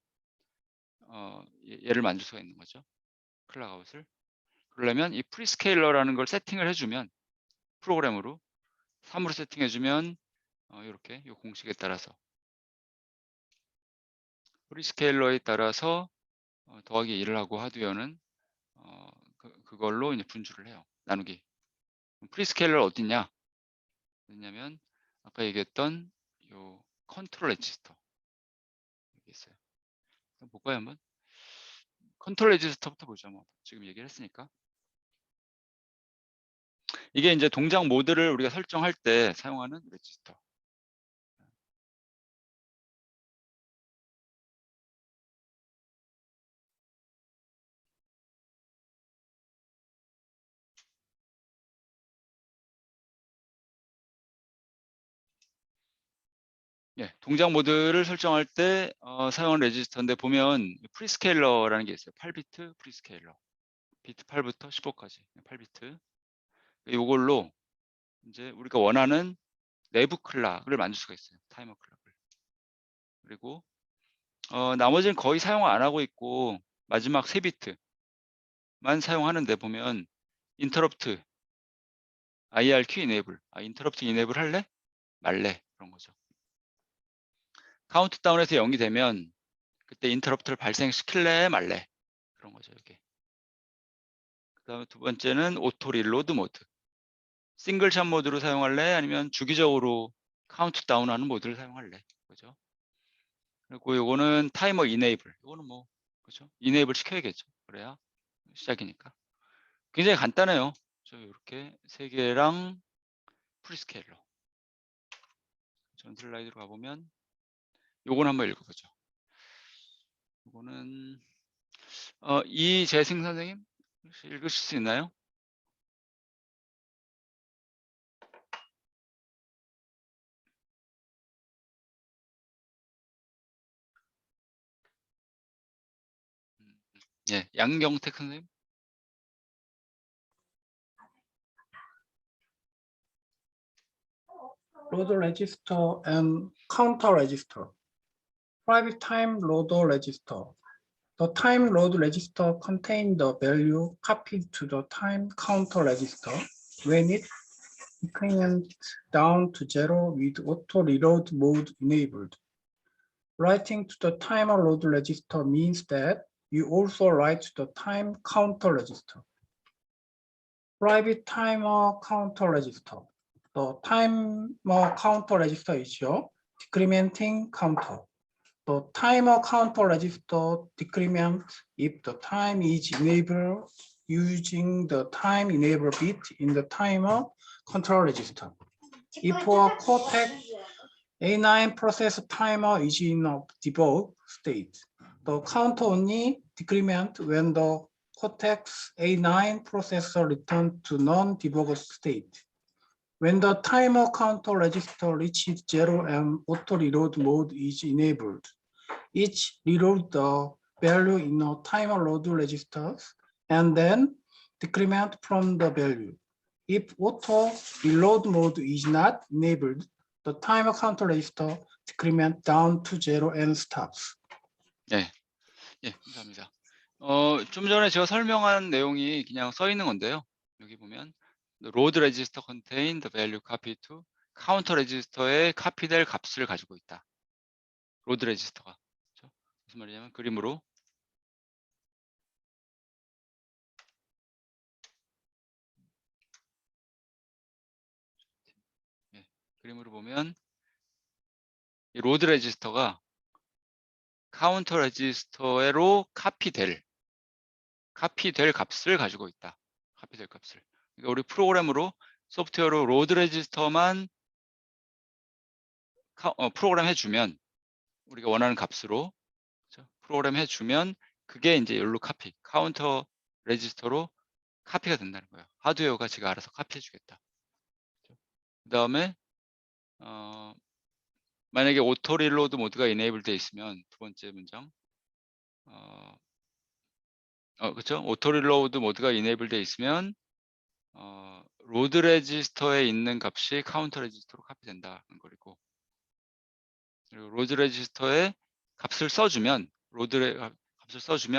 얘를 만들 수가 있는 거죠. 클락 아웃을. 그러려면 이 프리스케일러라는 걸 세팅을 해주면 프로그램으로 3으로 세팅해주면 이렇게 이 공식에 따라서 프리스케일러에 따라서 더하기 1을 하고 하드웨어는 그걸로 이제 분주를 해요. 나누기. 프리스케일러 어딨냐? 어딨냐면 아까 얘기했던 요 컨트롤 레지스터 여기 있어요. 볼까요 한번? 컨트롤 레지스터부터 보죠. 뭐 지금 얘기를 했으니까. 이게 이제 동작 모드를 우리가 설정할 때 사용하는 레지스터. 예, 동작 모드를 설정할 때 사용하는 레지스터인데 보면 프리스케일러라는 게 있어요. 8비트 프리스케일러. 비트 8부터 15까지 8비트. 이걸로 이제 우리가 원하는 내부 클락을 만들 수가 있어요. 타이머 클락을. 그리고 나머지는 거의 사용 안 하고 있고 마지막 3비트만 사용하는데 보면 인터럽트 IRQ 이네이블. 인터럽트 이네이블 할래? 말래? 그런 거죠. 카운트다운에서 0이 되면 그때 인터럽트를 발생시킬래 말래? 그런 거죠. 이게. 그다음에 두 번째는 오토 릴로드 모드. 싱글샷 모드로 사용할래? 아니면 주기적으로 카운트다운하는 모드를 사용할래? 그죠? 그리고 요거는 타이머 이네이블. 요거는 뭐 그죠? 이네이블 시켜야겠죠. 그래야 시작이니까. 굉장히 간단해요. 이렇게 세 개랑 프리스케일러. 전 슬라이드로 가보면 요건 한번 읽어보죠. 요거는 이재승 선생님 혹시 읽으실 수 있나요? 예, 양경택 선생님. load register and counter register. Private time load register. The time load register contains the value copied to the time counter register when it decrement down to 0 with auto reload mode enabled. Writing to the timer load register means that you also write to the time counter register. Private timer counter register. The timer counter register is your decrementing counter. The timer counter register decrement if the time is enabled using the time enable bit in the timer control register. If a Cortex A9 process timer is in a debug state, the counter only decrement when the Cortex A9 processor returns to non-debug state. When the timer counter register reaches 0 and auto reload mode is enabled, each reload the value in a timer load registers and then decrement from the value. If auto reload mode is not enabled, the timer counter register decrement down to 0 and stops. 예, 감사합니다. 좀 전에 제가 설명한 내용이 그냥 써 있는 건데요. 여기 보면 the load register contain the value copy to counter register에 카피될 값을 가지고 있다. 로드 레지스터가. 그렇죠? 무슨 말이냐면 그림으로 그림으로 보면 이 로드 레지스터가 카운터 레지스터로 카피될 값을 가지고 있다. 카피될 값을. 그러니까 우리 프로그램으로 소프트웨어로 로드 레지스터만 프로그램 해주면 우리가 원하는 값으로 그렇죠? 프로그램 해주면 그게 이제 여기로 카운터 레지스터로 카피가 된다는 거예요. 하드웨어가 지가 알아서 카피해주겠다. 그 다음에 만약에 오토 릴로드 모드가 이네이블 돼 있으면 두 번째 문장 그렇죠? 오토 릴로드 모드가 이네이블 돼 있으면 로드 레지스터에 있는 값이 카운터 레지스터로 카피된다는 거리고, 그리고 로드 레지스터에 값을 써주면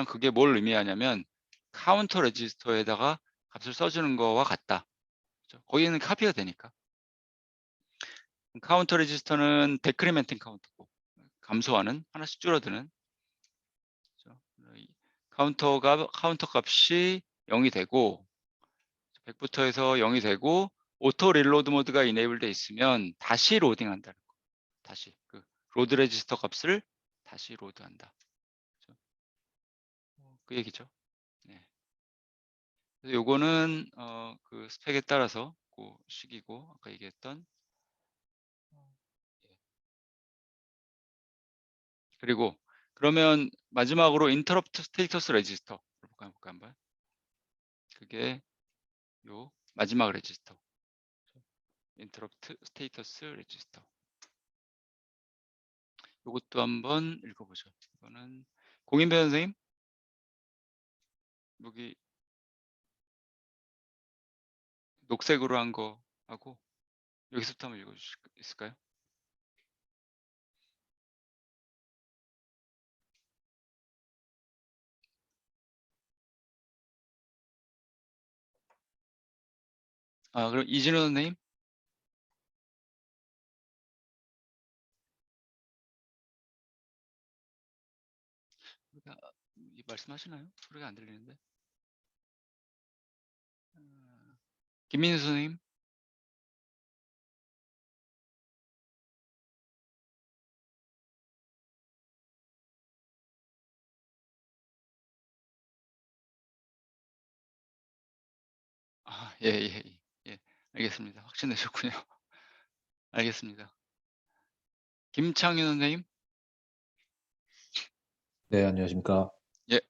그게 뭘 의미하냐면 카운터 레지스터에다가 값을 써주는 거와 같다. 그렇죠? 거기는 카피가 되니까. 카운터 레지스터는 데크리멘팅 카운터고 감소하는, 하나씩 줄어드는. 그렇죠? 카운터 값이 0이 되고 100부터 해서 0이 되고 오토 릴로드 모드가 이네이블 돼 있으면 다시 로딩 한다는 거. 다시 그 로드 레지스터 값을 다시 로드한다. 그렇죠? 그 얘기죠. 네. 그래서 요거는 그 스펙에 따라서 그 식이고 아까 얘기했던 그리고 그러면 마지막으로 인터럽트 스테이터스 레지스터 볼까 한번. 그게 요 마지막 레지스터. 인터럽트 스테이터스 레지스터. 요것도 한번 읽어보죠. 이거는 공인배 선생님 여기 녹색으로 한 거 하고 여기서부터 한번 읽어주실 수 있을까요? 그럼 이진우 선생님. 말씀하시나요? 소리가 안 들리는데. 김민수 선생님. 예. 알겠습니다. 확신되셨군요. 알겠습니다. 김창윤 선생님. 네, 안녕하십니까. 예.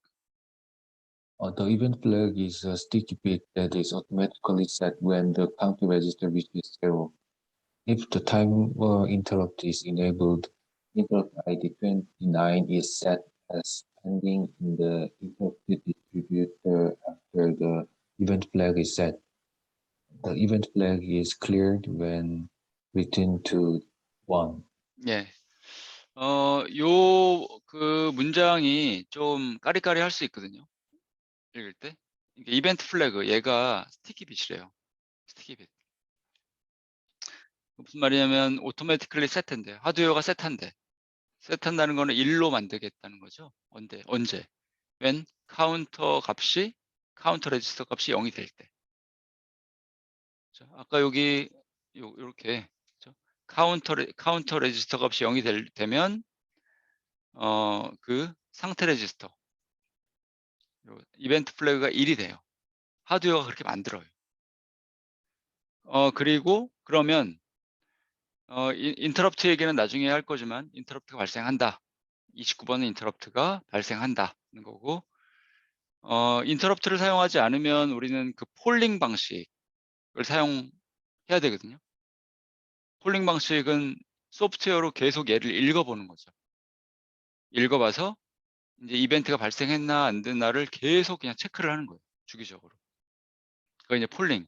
The event flag is a sticky bit that is automatically set when the counter register reaches 0. If the timer interrupt is enabled, interrupt ID 29 is set as pending in the interrupted distributor after the event flag is set. The event flag is cleared when written to 1. 예. 그 문장이 좀 까리까리 할 수 있거든요. 읽을 때. 이게 이벤트 플래그, 얘가 스티키 빛이래요. 스티키 빛. 무슨 말이냐면 automatically set인데 하드웨어가 set한다는 거는 1로 만들겠다는 거죠. 언제? when 카운터 레지스터 값이 0이 될 때. 자, 아까 여기 요렇게 카운터 레지스터 값이 0이 되면 그 상태 레지스터 이벤트 플래그가 1이 돼요. 하드웨어가 그렇게 만들어요. 그리고 그러면 인터럽트 얘기는 나중에 할 거지만 인터럽트가 발생한다. 29번은 인터럽트가 발생한다는 거고 인터럽트를 사용하지 않으면 우리는 그 폴링 방식을 사용해야 되거든요. 폴링 방식은 소프트웨어로 계속 얘를 읽어보는 거죠. 읽어봐서 이제 이벤트가 발생했나 안 됐나를 계속 그냥 체크를 하는 거예요. 주기적으로. 그거 이제 폴링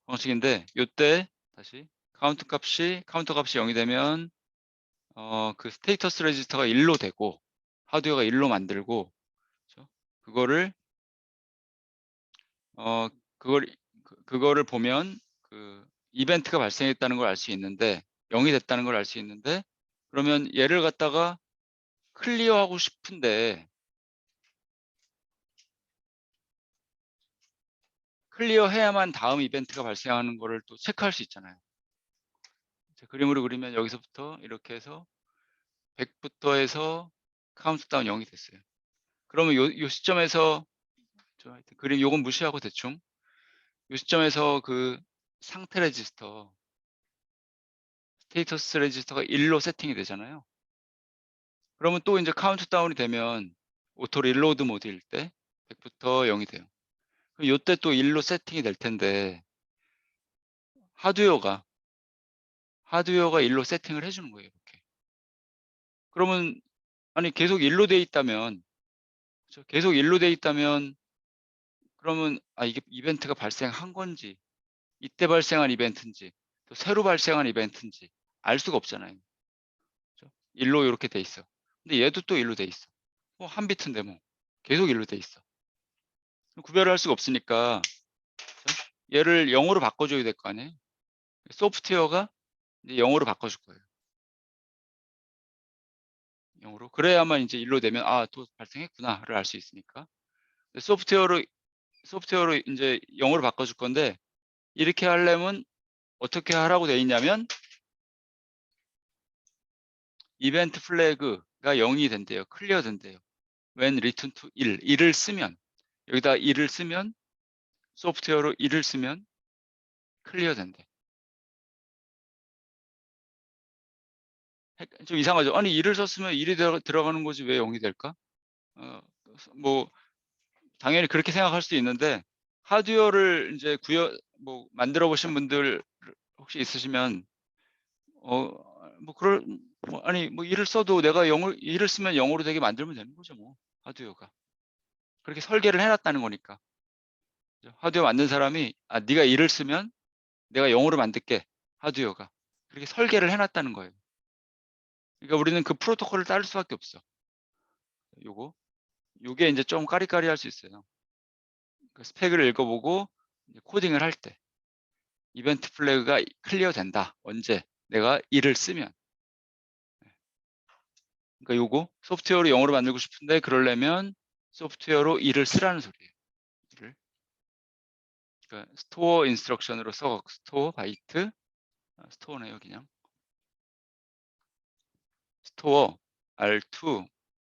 방식인데 요때 다시 카운터 값이 0이 되면 그 스테이터스 레지스터가 1로 되고 하드웨어가 1로 만들고 그렇죠? 그거를 보면 그 이벤트가 발생했다는 걸 알 수 있는데 0이 됐다는 걸 알 수 있는데 그러면 얘를 갖다가 클리어하고 싶은데 클리어해야만 다음 이벤트가 발생하는 거를 또 체크할 수 있잖아요. 그림으로 그리면 여기서부터 이렇게 해서 100부터 해서 카운트다운 0이 됐어요. 그러면 요 시점에서 하여튼 그림 요건 무시하고 대충 요 시점에서 그 상태 레지스터 스테이터스 레지스터가 1로 세팅이 되잖아요. 그러면 또 이제 카운트다운이 되면 오토 릴로드 모드일 때 100부터 0이 돼요. 그럼 요때 또 1로 세팅이 될 텐데 하드웨어가 1로 세팅을 해주는 거예요. 이렇게. 그러면 아니 계속 1로 돼 있다면 그렇죠? 계속 1로 돼 있다면 그러면 이게 이벤트가 발생한 건지 이때 발생한 이벤트인지 또 새로 발생한 이벤트인지 알 수가 없잖아요. 그렇죠? 1로 이렇게 돼 있어. 근데 얘도 또 1로 돼 있어. 뭐 한 비트인데 뭐 계속 1로 돼 있어. 구별을 할 수가 없으니까 그렇죠? 얘를 0으로 바꿔줘야 될 거 아니에요. 소프트웨어가 이제 0으로 바꿔줄 거예요. 0으로. 그래야만 이제 1로 되면 또 발생했구나를 알 수 있으니까. 소프트웨어로 이제 0으로 바꿔줄 건데 이렇게 하려면 어떻게 하라고 돼 있냐면 이벤트 플래그가 0이 된대요. 클리어 된대요. when return to 1을 쓰면 여기다 1을 쓰면 소프트웨어로 1을 쓰면 클리어 된대. 좀 이상하죠. 아니 1을 썼으면 1이 들어가는 거지 왜 0이 될까? 뭐 당연히 그렇게 생각할 수도 있는데 하드웨어를 이제 만들어 보신 분들 혹시 있으시면 아니 1을 써도 내가 1을 쓰면 0으로 되게 만들면 되는 거죠 뭐 하드웨어가 그렇게 설계를 해놨다는 거니까 하드웨어 만든 사람이 네가 1을 쓰면 내가 0으로 만들게 하드웨어가 그렇게 설계를 해놨다는 거예요. 그러니까 우리는 그 프로토콜을 따를 수밖에 없어. 요게 이제 좀 까리까리할 수 있어요. 그 스펙을 읽어보고 코딩을 할 때 이벤트 플래그가 클리어 된다. 언제? 내가 1을 쓰면. 그러니까 요거 소프트웨어로 0으로 만들고 싶은데 그러려면 소프트웨어로 1을 쓰라는 소리예요. 1을. 그러니까 스토어 인스트럭션으로 스토어 바이트 스토어네요 그냥. 스토어 R2,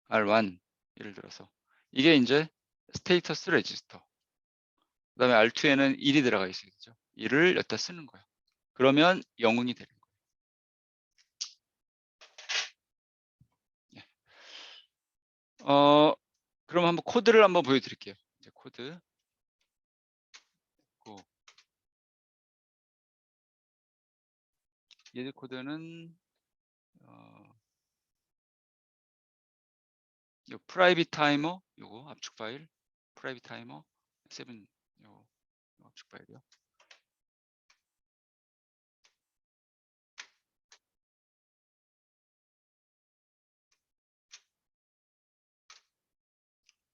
R1 예를 들어서 이게 이제 스테이터스 레지스터. 그 다음에 R2에는 1이 들어가 있어요. 그죠? 1을 여기다 쓰는 거예요. 그러면 영웅이 되는 거예요. 그럼 한번 코드를 한번 보여드릴게요. 이제 코드. 얘들 코드는 요 프라이빗 타이머 요거 압축 파일 프라이빗 타이머 7 요 압축 파일이요.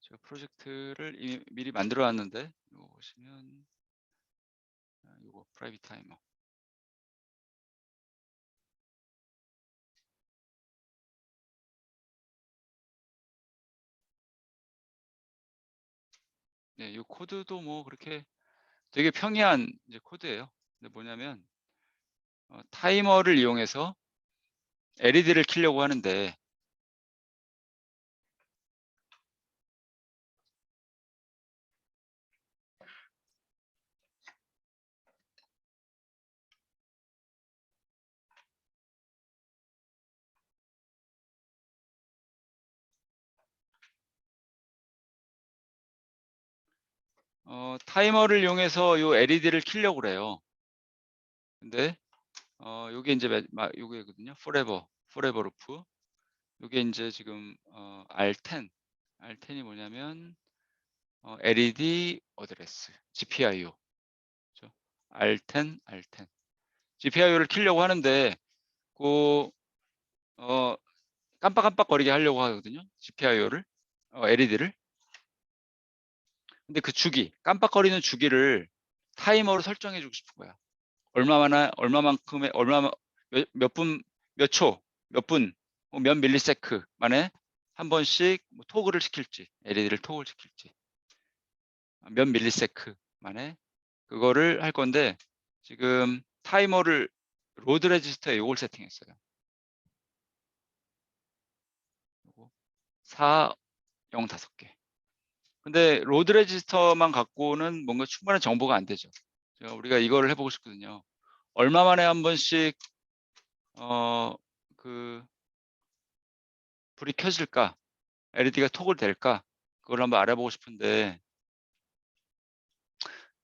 제가 프로젝트를 이미 미리 만들어 놨는데 이거 보시면 요거 프라이빗 타이머 네, 이 코드도 뭐 그렇게 되게 평이한 이제 코드예요. 근데 뭐냐면 타이머를 이용해서 LED를 켜려고 하는데 타이머를 이용해서 요 LED를 켜려고 그래요. 근데 요게 이제 요게거든요. forever loop. 요게 이제 지금 R10이 뭐냐면 LED 어드레스 GPIO. 그렇죠? R10. GPIO를 켜려고 하는데 그 깜빡깜빡거리게 하려고 하거든요. GPIO를 LED를. 근데 그 주기, 깜빡거리는 주기를 타이머로 설정해 주고 싶은 거야. 얼마만큼의 몇 분, 몇 초, 몇 분, 몇 밀리세크 만에 한 번씩 뭐 토글을 시킬지, LED를 토글 시킬지, 몇 밀리세크 만에 그거를 할 건데 지금 타이머를 로드 레지스터에 이걸 세팅했어요. 4, 0, 5개. 근데 로드 레지스터만 갖고는 뭔가 충분한 정보가 안 되죠. 우리가 이거를 해보고 싶거든요. 얼마 만에 한 번씩 그 불이 켜질까? LED가 토글 될까? 그걸 한번 알아보고 싶은데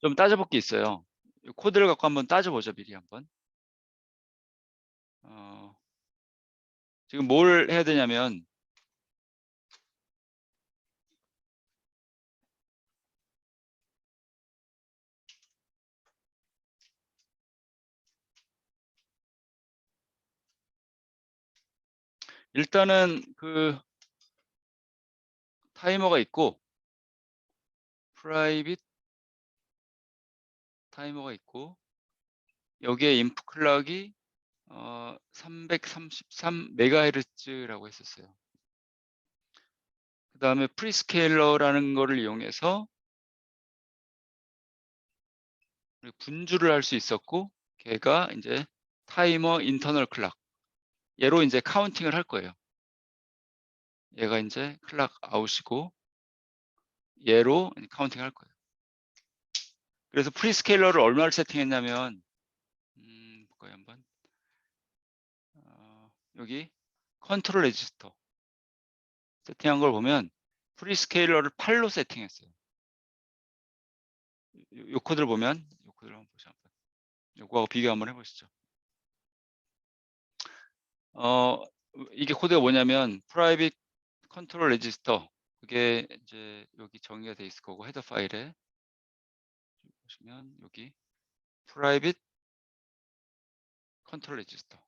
좀 따져볼 게 있어요. 이 코드를 갖고 한번 따져보죠, 미리 한번. 지금 뭘 해야 되냐면 일단은 그 타이머가 있고 프라이빗 타이머가 있고 여기에 인풋 클락이 333MHz라고 했었어요. 그 다음에 프리스케일러라는 거를 이용해서 분주를 할 수 있었고 걔가 이제 타이머 인터널 클락 얘로 이제 카운팅을 할 거예요. 얘가 이제 클락 아웃이고 얘로 카운팅 할 거예요. 그래서 프리스케일러를 얼마를 세팅했냐면 볼까요 한번 여기 컨트롤 레지스터 세팅한 걸 보면 프리스케일러를 8로 세팅했어요. 요 코드를 보면 요 코드를 한번 보시죠. 요거하고 비교 한번 해보시죠. 이게 코드가 뭐냐면 private control register 그게 이제 여기 정의가 돼 있을 거고 헤더 파일에 보시면 여기 private control register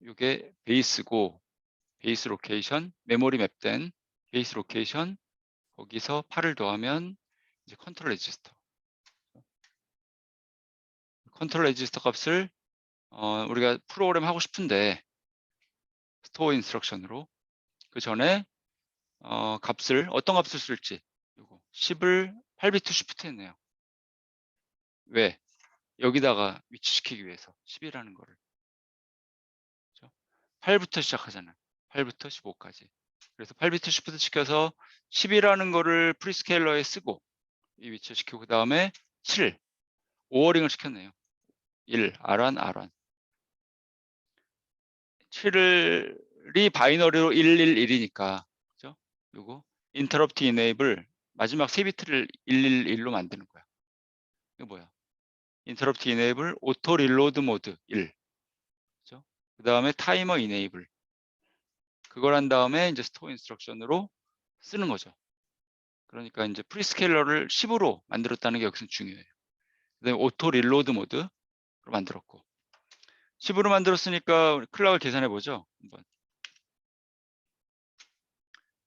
이게 베이스고 베이스 로케이션 메모리 맵된 베이스 로케이션 거기서 8을 더하면 이제 컨트롤 레지스터 컨트롤 레지스터 값을 우리가 프로그램 하고 싶은데 스토어 인스트럭션으로 그 전에 값을 어떤 값을 쓸지 요거 10을 8비트 쉬프트 했네요. 왜? 여기다가 위치시키기 위해서 10이라는 거를 그렇죠? 8부터 시작하잖아요. 8부터 15까지. 그래서 8비트 쉬프트 시켜서 10이라는 거를 프리스케일러에 쓰고 이 위치를 시키고 그 다음에 7 오어링을 시켰네요. 1 R1 7이 바이너리로 111이니까 그죠? 요거 interrupt enable 마지막 3비트를 111로 만드는 거야. 이거 뭐야? interrupt enable auto reload mode 1. 그죠? 그다음에 timer enable. 그걸 한 다음에 이제 store instruction으로 쓰는 거죠. 그러니까 이제 프리스케일러를 10으로 만들었다는 게 여기서 중요해요. 그다음에 auto reload mode로 만들었고 10으로 만들었으니까 우리 클락을 계산해 보죠. 한번.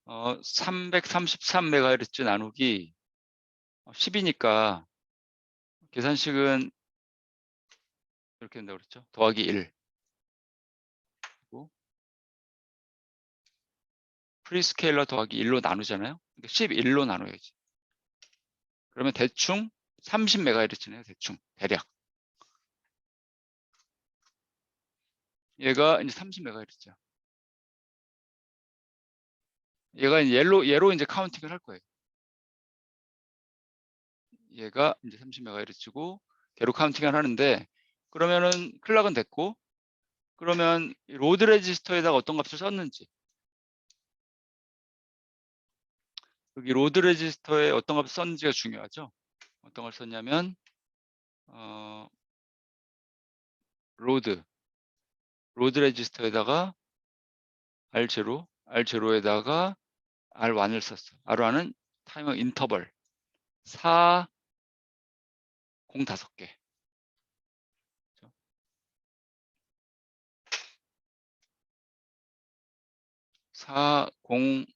333MHz 나누기 10이니까 계산식은 이렇게 된다고 그랬죠. 더하기 1. 그리고 프리스케일러 더하기 1로 나누잖아요. 그러니까 11로 나눠야지. 그러면 대충 30MHz네요. 대충 대략. 얘가 이제 30MHz죠. 얘가 이제 얘로 이제 카운팅을 할 거예요. 얘가 이제 30MHz고 걔로 카운팅을 하는데, 그러면은 클락은 됐고, 그러면 로드 레지스터에다가 어떤 값을 썼는지, 여기 로드 레지스터에 어떤 값을 썼는지가 중요하죠. 어떤 걸 썼냐면 로드 레지스터에다가 R0에다가 R1을 썼어. R1은 타이머 인터벌 4, 0 5개. 4, 0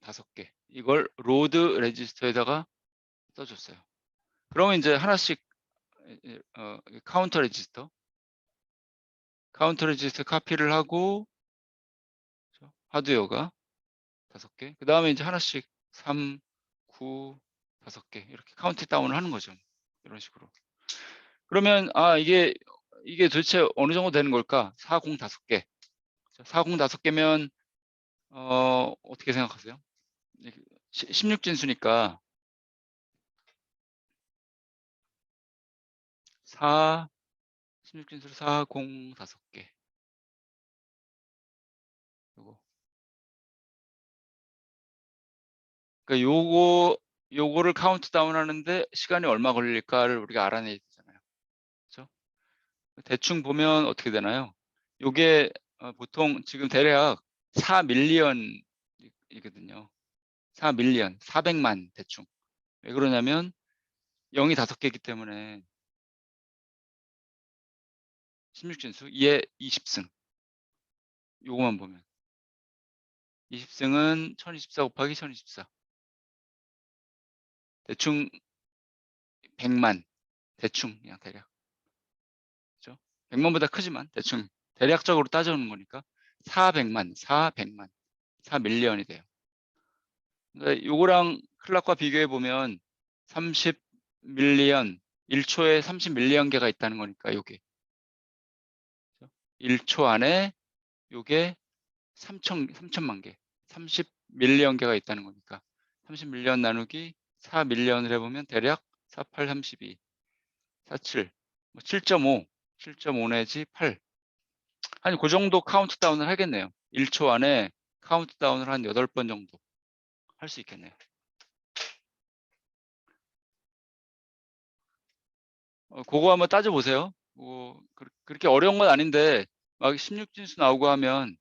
5개. 이걸 로드 레지스터에다가 써줬어요. 그러면 이제 하나씩 카운터 레지스터 카피를 하고, 하드웨어가 5개. 그 다음에 이제 하나씩 3, 9, 5개 이렇게 카운트 다운을 하는 거죠. 이런 식으로. 그러면 이게 도대체 어느 정도 되는 걸까? 4, 0, 5개. 4, 0, 5개면 어떻게 생각하세요? 16진수니까 16진수로 4, 0, 5개. 그러니까 요거를 카운트 다운 하는데 시간이 얼마 걸릴까를 우리가 알아내야 되잖아요. 그렇죠? 대충 보면 어떻게 되나요? 요게 보통 지금 대략 4밀리언이거든요. 4밀리언, 400만 대충. 왜 그러냐면 0이 5개이기 때문에 16진수 2에 20승. 요거만 보면 20승은 1024 곱하기 1024. 대충 100만. 대충 그냥 대략. 그렇죠? 100만보다 크지만 대충 대략적으로 따져오는 거니까 400만, 4밀리언이 돼요. 그러니까 요거랑 클락과 비교해 보면 30밀리언, 1초에 30밀리언 개가 있다는 거니까 요게 1초 안에 요게 3천만 개, 30밀리언 개가 있다는 거니까 30밀리언 나누기 4밀리언을 해보면 대략 48, 32, 47, 7.5 내지 8. 아니 그 정도 카운트 다운을 하겠네요. 1초 안에 카운트 다운을 한 8번 정도 할 수 있겠네요. 그거 한번 따져보세요. 그렇게 어려운 건 아닌데 막 16진수 나오고 하면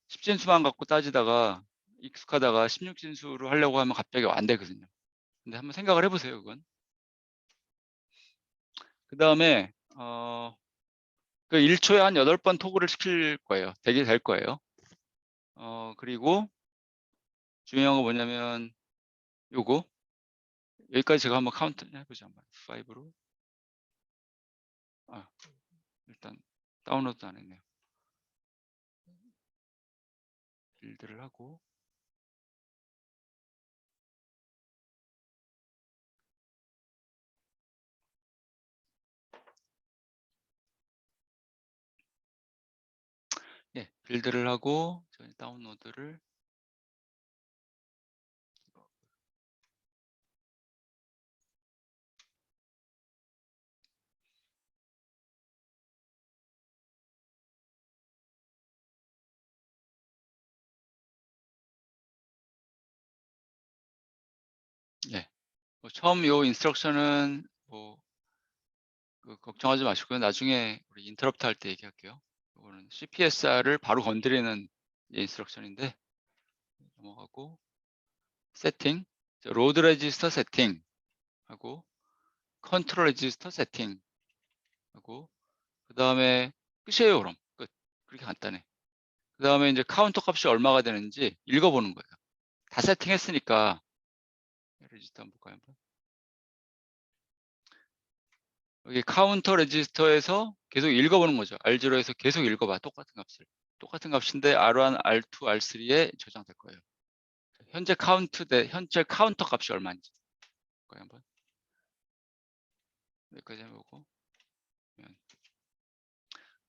10진수만 갖고 따지다가 익숙하다가 16진수로 하려고 하면 갑자기 안 되거든요. 근데 한번 생각을 해보세요, 그건. 그 다음에 그 1초에 한 8번 토글을 시킬 거예요. 되게 될 거예요. 그리고 중요한 거 뭐냐면 요거 여기까지 제가 한번 카운트 해보자. 5로 일단 다운로드 안 했네요. 빌드를 하고 빌드를 하고 저희 다운로드를 처음 요 인스트럭션은 걱정하지 마시고요. 나중에 우리 인터럽트 할 때 얘기할게요. 이거는 CPSR을 바로 건드리는 인스트럭션인데 넘어가고 세팅, 로드 레지스터 세팅 하고 컨트롤 레지스터 세팅 하고 그 다음에 끝이에요. 그럼 끝. 그렇게 간단해. 그 다음에 이제 카운터 값이 얼마가 되는지 읽어보는 거예요. 다 세팅했으니까 레지스터 한번 볼까요? 여기 카운터 레지스터에서 계속 읽어보는 거죠. R0에서 계속 읽어봐. 똑같은 값인데 R1, R2, R3에 저장될 거예요. 현재 카운트 대 현재 카운터 값이 얼마인지 거기 한번 여기까지 해보고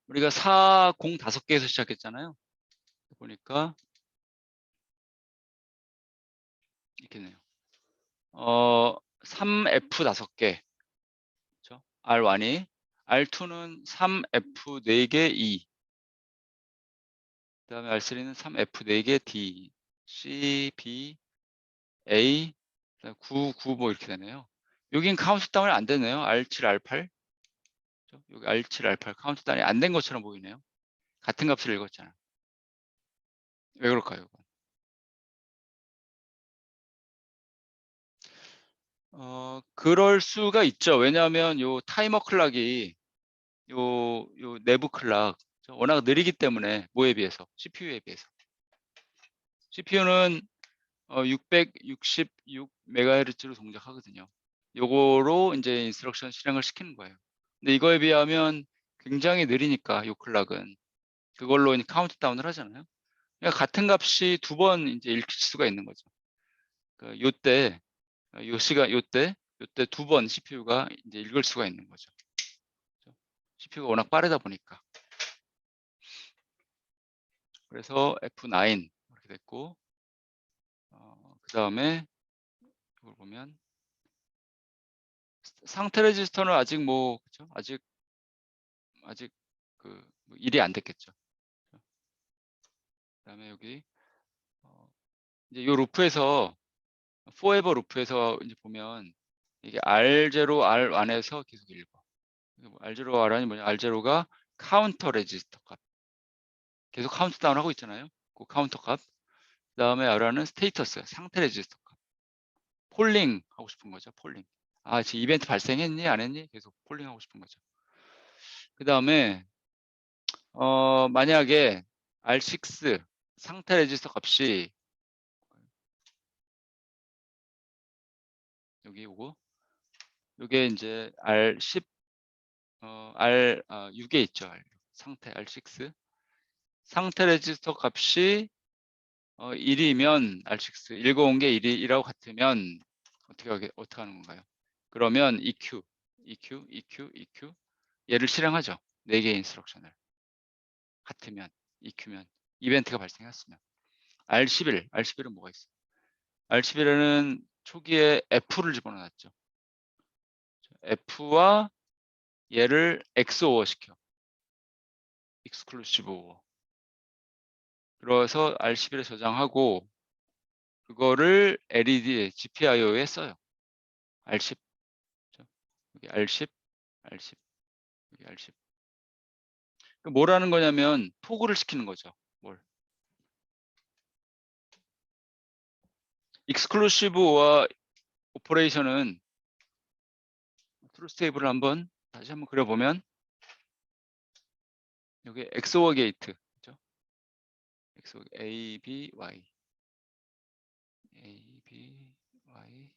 우리가 4, 0, 5개에서 시작했잖아요. 보니까 이렇게네요. 3F 5개, 그렇죠? R1이, R2는 3F 4개 E, 그다음에 R3는 3F 4개 D, C, B, A, 9, 9 뭐 이렇게 되네요. 여긴 카운트다운이 안 되네요. R7, R8. 그렇죠? 여기 R7, R8 카운트다운이 안 된 것처럼 보이네요. 같은 값을 읽었잖아요. 왜 그럴까요? 그럴 수가 있죠. 왜냐하면 요 타이머 클락이 요 내부 클락 워낙 느리기 때문에 뭐에 비해서 CPU에 비해서 CPU는 666MHz로 동작하거든요. 요거로 이제 인스트럭션 실행을 시키는 거예요. 근데 이거에 비하면 굉장히 느리니까 요 클락은 그걸로 카운트다운을 하잖아요. 그러니까 같은 값이 2번 이제 읽힐 수가 있는 거죠. 그러니까 요때 요 시간 요때 2번 CPU가 이제 읽을 수가 있는 거죠. CPU가 워낙 빠르다 보니까. 그래서 F9 이렇게 됐고, 그 다음에 이걸 보면 상태 레지스터는 아직 뭐 그렇죠? 아직 뭐 일이 안 됐겠죠. 그다음에 여기 이제 요 루프에서 forever 루프에서 이제 보면 이게 R0, R1에서 계속 읽어. R0, R1이 뭐냐? R0가 카운터 레지스터 값. 계속 카운트다운 하고 있잖아요. 그 카운터 값. 그다음에 R1은 스테이터스, 상태 레지스터 값. 폴링 하고 싶은 거죠. 폴링. 아, 지금 이벤트 발생했니? 안 했니? 계속 폴링 하고 싶은 거죠. 그다음에 만약에 R6 상태 레지스터 값이 여기 오고 요게 이제 R10 6에 있죠. 상태 R6 상태 레지스터 값이 1이면 R6 읽어온 게 1이라고 같으면 어떻게 하는 건가요? 그러면 EQ 얘를 실행하죠. 4개의 인스트럭션을 같으면 EQ면 이벤트가 발생했으면 R11은 뭐가 있어요? R11에는 초기에 F를 집어넣었죠. F와 얘를 XOR 시켜. 익스클루시브 오어. 그래서 R11에 저장하고 그거를 LED GPIO에 써요. R10 여기 R10 여기 R10 뭘 하는 거냐면 토글을 시키는 거죠. 뭘? 익스클루시브 오어 오퍼레이션은 트루스 테이블을 다시 한번 그려보면 여기 XOR 게이트 그렇죠? XOR A, B, Y A, B, Y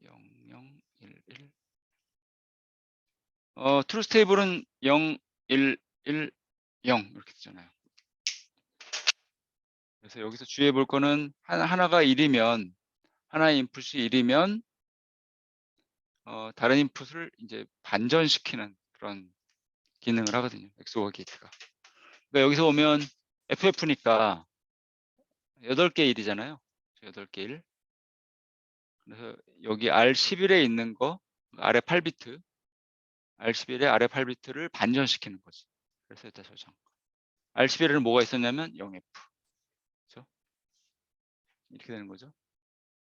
0, 0, 1, 1 트루스 테이블은 0, 1, 1, 0 이렇게 되잖아요. 그래서 여기서 주의해 볼 거는 하나가 1이면 하나의 인풋이 1이면 다른 인풋을 이제 반전시키는 그런 기능을 하거든요. XOR 게이트가. 그러니까 여기서 보면 FF니까 8개 1이잖아요. 8개 1. 그래서 여기 R11에 있는 거 아래 8비트 R11에 아래 8비트를 반전시키는 거지. 그래서 일단 저장. R11에는 뭐가 있었냐면 0F. 그렇죠? 이렇게 되는 거죠.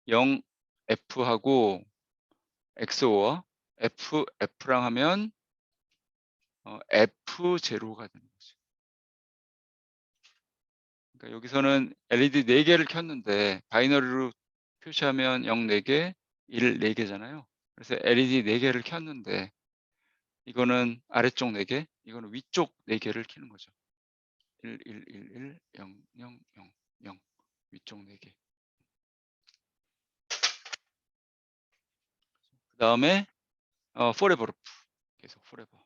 0F하고 XOR F랑 하면 F0가 되는 거죠. 그러니까 여기서는 LED 4개를 켰는데 바이너리로 표시하면 0 4개, 1 4개잖아요. 그래서 LED 4개를 켰는데 이거는 아래쪽 4개, 이거는 위쪽 4개를 켜는 거죠. 1, 1, 1, 1, 0, 0, 0, 0 위쪽 4개. 그 다음에 forever loop 계속 forever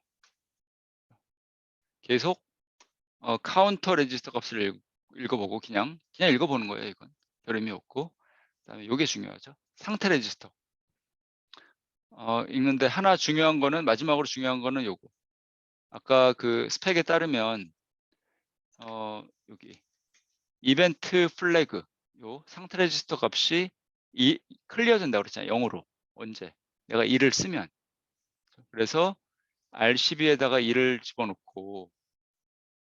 계속 카운터 레지스터 값을 읽어보고 그냥 읽어보는 거예요. 이건 별 의미 없고. 그다음에 요게 중요하죠. 상태 레지스터. 읽는데 하나 중요한 거는 마지막으로 중요한 거는 요거. 아까 그 스펙에 따르면 여기 이벤트 플래그 요 상태 레지스터 값이 클리어 된다고 그랬잖아요. 0으로. 언제? 내가 2를 쓰면. 그래서 R12에다가 2를 집어넣고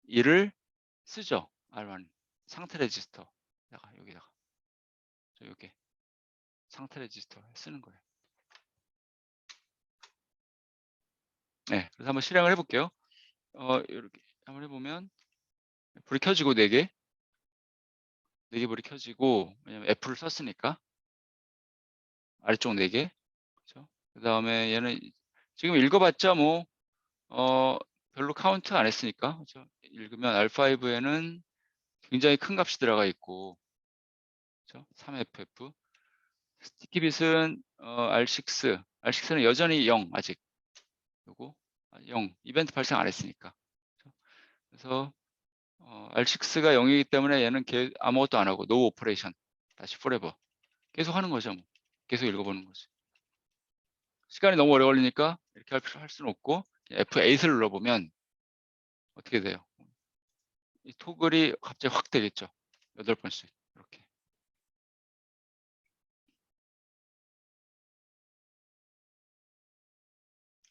2를 쓰죠. R1 상태 레지스터 여기다가 요게 상태 레지스터 쓰는 거예요. 네, 그래서 한번 실행을 해볼게요. 이렇게 한번 해보면 불이 켜지고 4개 불이 켜지고 왜냐면 F를 썼으니까 아래쪽 4개 그렇죠? 그 다음에 얘는 지금 읽어봤자 뭐 별로 카운트 안 했으니까 그렇죠? 읽으면 R5에는 굉장히 큰 값이 들어가 있고 그렇죠? 3FF 스티키빗은 R6는 여전히 0 아직 요거 0 이벤트 발생 안 했으니까 그렇죠? 그래서 R6가 0이기 때문에 얘는 아무것도 안 하고 no operation 다시 forever 계속 하는 거죠. 뭐. 계속 읽어보는 거지. 시간이 너무 오래 걸리니까 이렇게 할 수는 없고 F8을 눌러보면 어떻게 돼요? 이 토글이 갑자기 확 되겠죠. 8번씩 이렇게.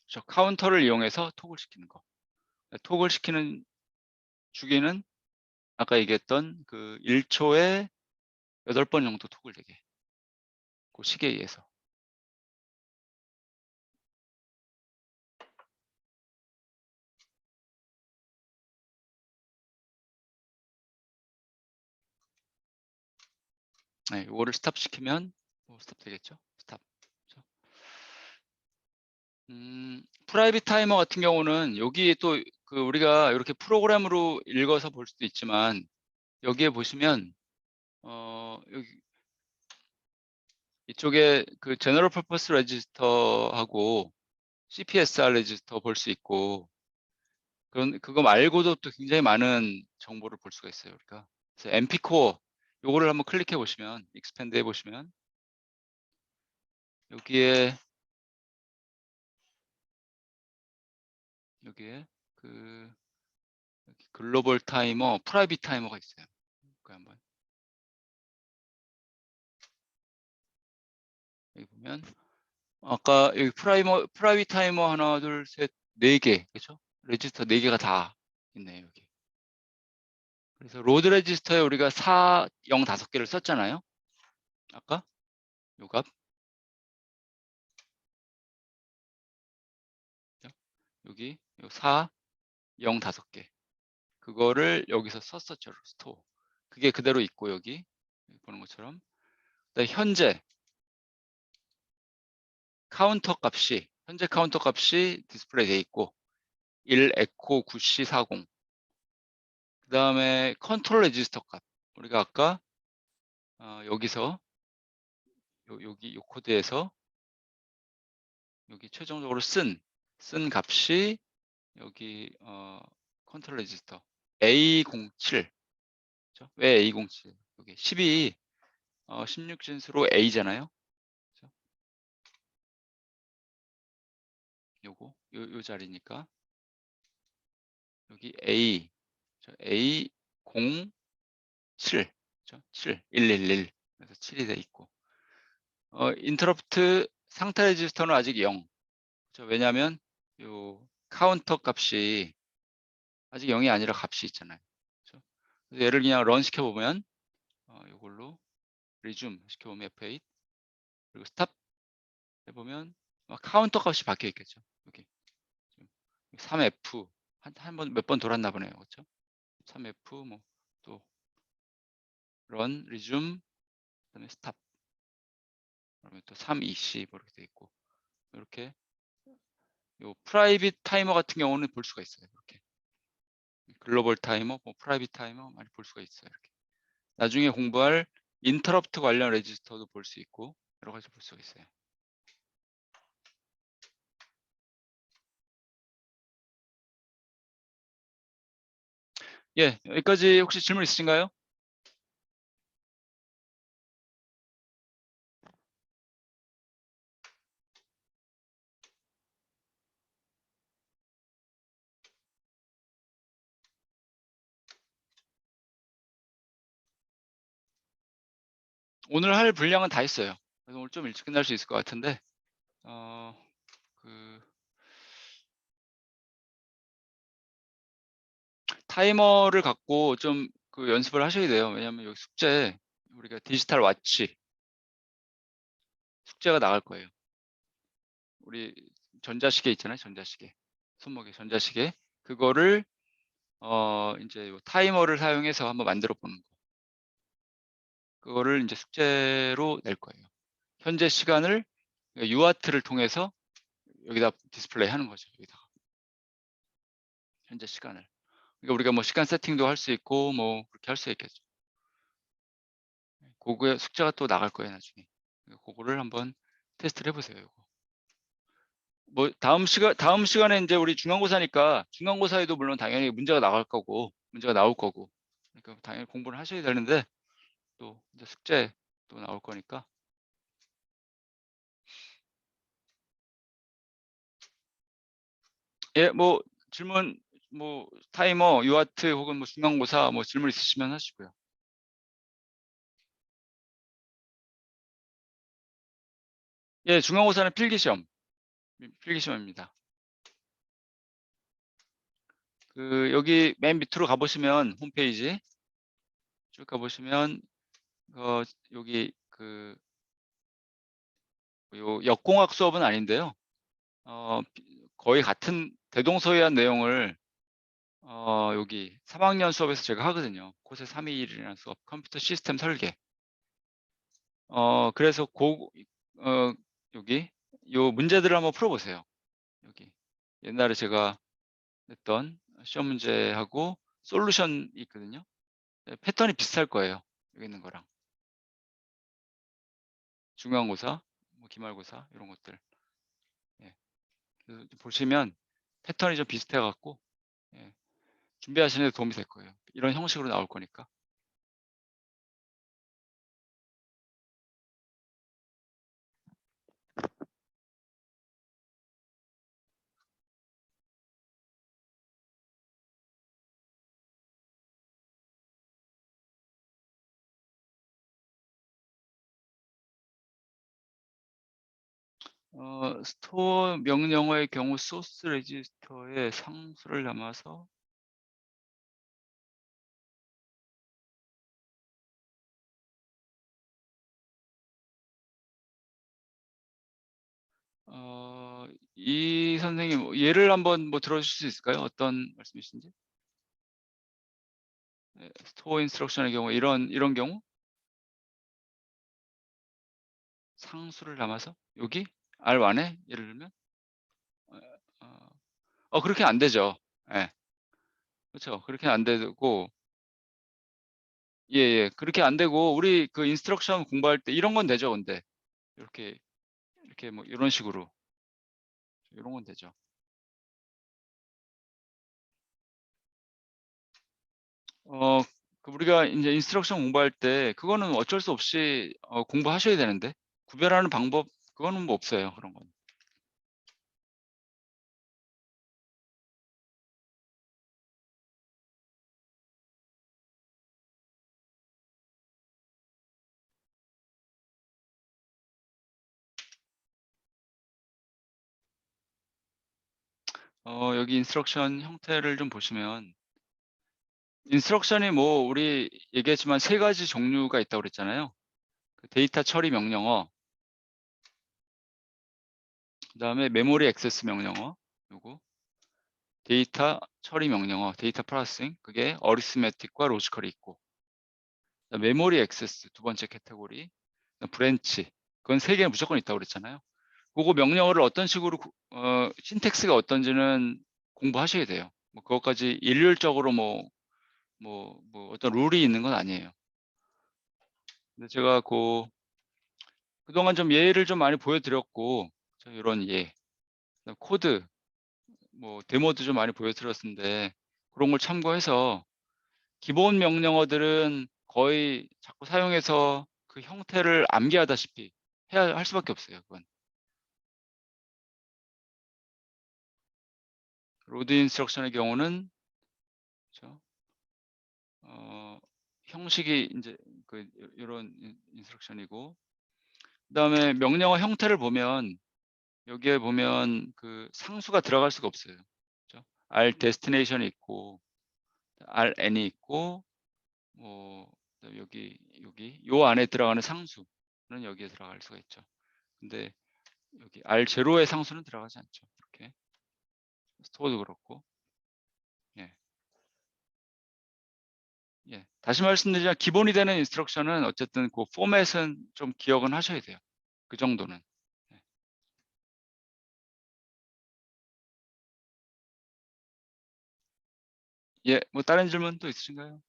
저 카운터를 이용해서 토글 시키는 거. 토글 시키는 주기는 아까 얘기했던 그 1초에 8번 정도 토글 되게. 그 시계에 의해서. 네, 이거를 스탑 시키면 스탑 되겠죠? 스탑. 프라이빗 타이머 같은 경우는 여기 또 그 우리가 이렇게 프로그램으로 읽어서 볼 수도 있지만 여기에 보시면 여기 이쪽에 그 제너럴 퍼포스 레지스터하고 CPSR 레지스터 볼 수 있고 그거 말고도 또 굉장히 많은 정보를 볼 수가 있어요. 우리가 그래서 MP 코어 요거를 한번 클릭해 보시면 익스펜드 해 보시면 여기에 그 여기 글로벌 타이머, 프라이빗 타이머가 있어요. 그 한번 여기 보면 아까 여기 프라이빗 타이머 하나, 둘, 셋, 4개 그렇죠? 레지스터 4개가 다 있네요 여기. 그래서 로드 레지스터에 우리가 4, 0, 5개를 썼잖아요. 아까 요 값. 여기 4, 0, 5개. 그거를 여기서 썼었죠. 스토어. 그게 그대로 있고 여기 보는 것처럼. 현재 현재 카운터 값이 디스플레이 돼 있고 1 에코 9C40. 그 다음에 컨트롤 레지스터 값. 우리가 아까 여기서 여기 요 코드에서 여기 최종적으로 쓴 값이 여기 컨트롤 레지스터 A07. 그렇죠? 왜 A07? 여기 12 16진수로 A잖아요. 그렇죠? 요 자리니까 여기 A07 그렇죠? 7 111 그래서 7이 돼 있고 인터럽트 상태 레지스터는 아직 0. 그렇죠? 왜냐하면 요 카운터 값이 아직 0이 아니라 값이 있잖아요. 그렇죠? 그래서 얘를 그냥 런 시켜보면 이걸로 리줌 시켜보면 F8 그리고 스탑 해보면 카운터 값이 바뀌어 있겠죠. 여기 3F 몇 번 돌았나 보네요. 그렇죠? 3F 뭐 또 런 리줌 그다음에 스탑 그러면 또 3EC 뭐 이렇게 돼 있고 이렇게 요 프라이빗 타이머 같은 경우는 볼 수가 있어요. 이렇게 글로벌 타이머, 뭐 프라이빗 타이머 많이 볼 수가 있어요. 이렇게 나중에 공부할 인터럽트 관련 레지스터도 볼 수 있고 여러 가지 볼 수가 있어요. 예, 여기까지 혹시 질문 있으신가요? 오늘 할 분량은 다 했어요. 그래서 오늘 좀 일찍 끝날 수 있을 것 같은데 타이머를 갖고 좀 그 연습을 하셔야 돼요. 왜냐하면 여기 숙제 우리가 디지털 와치 숙제가 나갈 거예요. 우리 전자시계 있잖아요. 전자시계 손목에 전자시계 그거를 이제 요 타이머를 사용해서 한번 만들어 보는 거. 그거를 이제 숙제로 낼 거예요. 현재 시간을 UART를 통해서 여기다 디스플레이 하는 거죠. 여기다가 현재 시간을. 그러니까 우리가 뭐 시간 세팅도 할 수 있고 뭐 그렇게 할 수 있겠죠. 그거에 숙제가 또 나갈 거예요 나중에. 그거를 한번 테스트를 해보세요. 이거. 뭐 다음 시간에 이제 우리 중간고사니까 중간고사에도 물론 당연히 문제가 나갈 거고 문제가 나올 거고 그러니까 당연히 공부를 하셔야 되는데 또 이제 숙제 또 나올 거니까. 예, 뭐 질문 뭐 타이머, 유아트 혹은 뭐 중간고사 뭐 질문 있으시면 하시고요. 예, 중간고사는 필기시험입니다. 그 여기 맨 밑으로 가보시면 홈페이지 쭉 가보시면 여기 그 요 역공학 수업은 아닌데요. 거의 같은 대동소이한 내용을 여기 3학년 수업에서 제가 하거든요. 코세 321이라는 수업, 컴퓨터 시스템 설계. 그래서 여기 요 문제들을 한번 풀어보세요. 여기 옛날에 제가 냈던 시험 문제하고 솔루션이 있거든요. 패턴이 비슷할 거예요. 여기 있는 거랑. 중간고사, 뭐 기말고사 이런 것들. 예. 그래서 보시면 패턴이 좀 비슷해 갖고 예. 준비하시는 데 도움이 될 거예요. 이런 형식으로 나올 거니까. 스토어 명령어의 경우 소스 레지스터에 상수를 담아서 이 선생님 예를 한번 뭐 들어주실 수 있을까요? 어떤 말씀이신지? 네, 스토어 인스트럭션의 경우 이런 경우 상수를 담아서 여기 R1에 예를 들면 그렇게 안 되죠. 예. 그렇죠. 그렇게 안 되고 예, 그렇게 안 되고 우리 그 인스트럭션 공부할 때 이런 건 되죠. 근데 이렇게 뭐 이런 식으로 이런 건 되죠. 우리가 이제 인스트럭션 공부할 때 그거는 어쩔 수 없이 공부하셔야 되는데 구별하는 방법 그거는 뭐 없어요. 그런 건. 여기 인스트럭션 형태를 좀 보시면 인스트럭션이 뭐 우리 얘기했지만 세 가지 종류가 있다고 그랬잖아요. 그 데이터 처리 명령어, 그다음에 메모리 액세스 명령어, 요거 데이터 처리 명령어, 데이터 프로세싱, 그게 어리스메틱과 로지컬이 있고, 메모리 액세스 두 번째 캐테고리, 브랜치, 그건 세 개는 무조건 있다고 그랬잖아요. 그거 명령어를 어떤 식으로 신텍스가 어떤지는 공부하셔야 돼요. 뭐 그것까지 일률적으로 뭐 어떤 룰이 있는 건 아니에요. 근데 제가 그동안 좀 예를 좀 많이 보여드렸고, 이런 예, 코드, 뭐 데모도 좀 많이 보여드렸는데 그런 걸 참고해서 기본 명령어들은 거의 자꾸 사용해서 그 형태를 암기하다시피 할 수밖에 없어요. 그건. 로드 인스트럭션의 경우는 그렇죠? 형식이 이제 이런 인스트럭션이고, 그다음에 명령어 형태를 보면 여기에 보면 그 상수가 들어갈 수가 없어요. 그렇죠? R destination이 있고 RN이 있고 뭐 여기 요 안에 들어가는 상수는 여기에 들어갈 수가 있죠. 근데 여기 R0의 상수는 들어가지 않죠. 이렇게 스토어도 그렇고. 예. 예. 다시 말씀드리자면 기본이 되는 인스트럭션은 어쨌든 그 포맷은 좀 기억은 하셔야 돼요. 그 정도는. 예. 예, 뭐 다른 질문 또 있으신가요?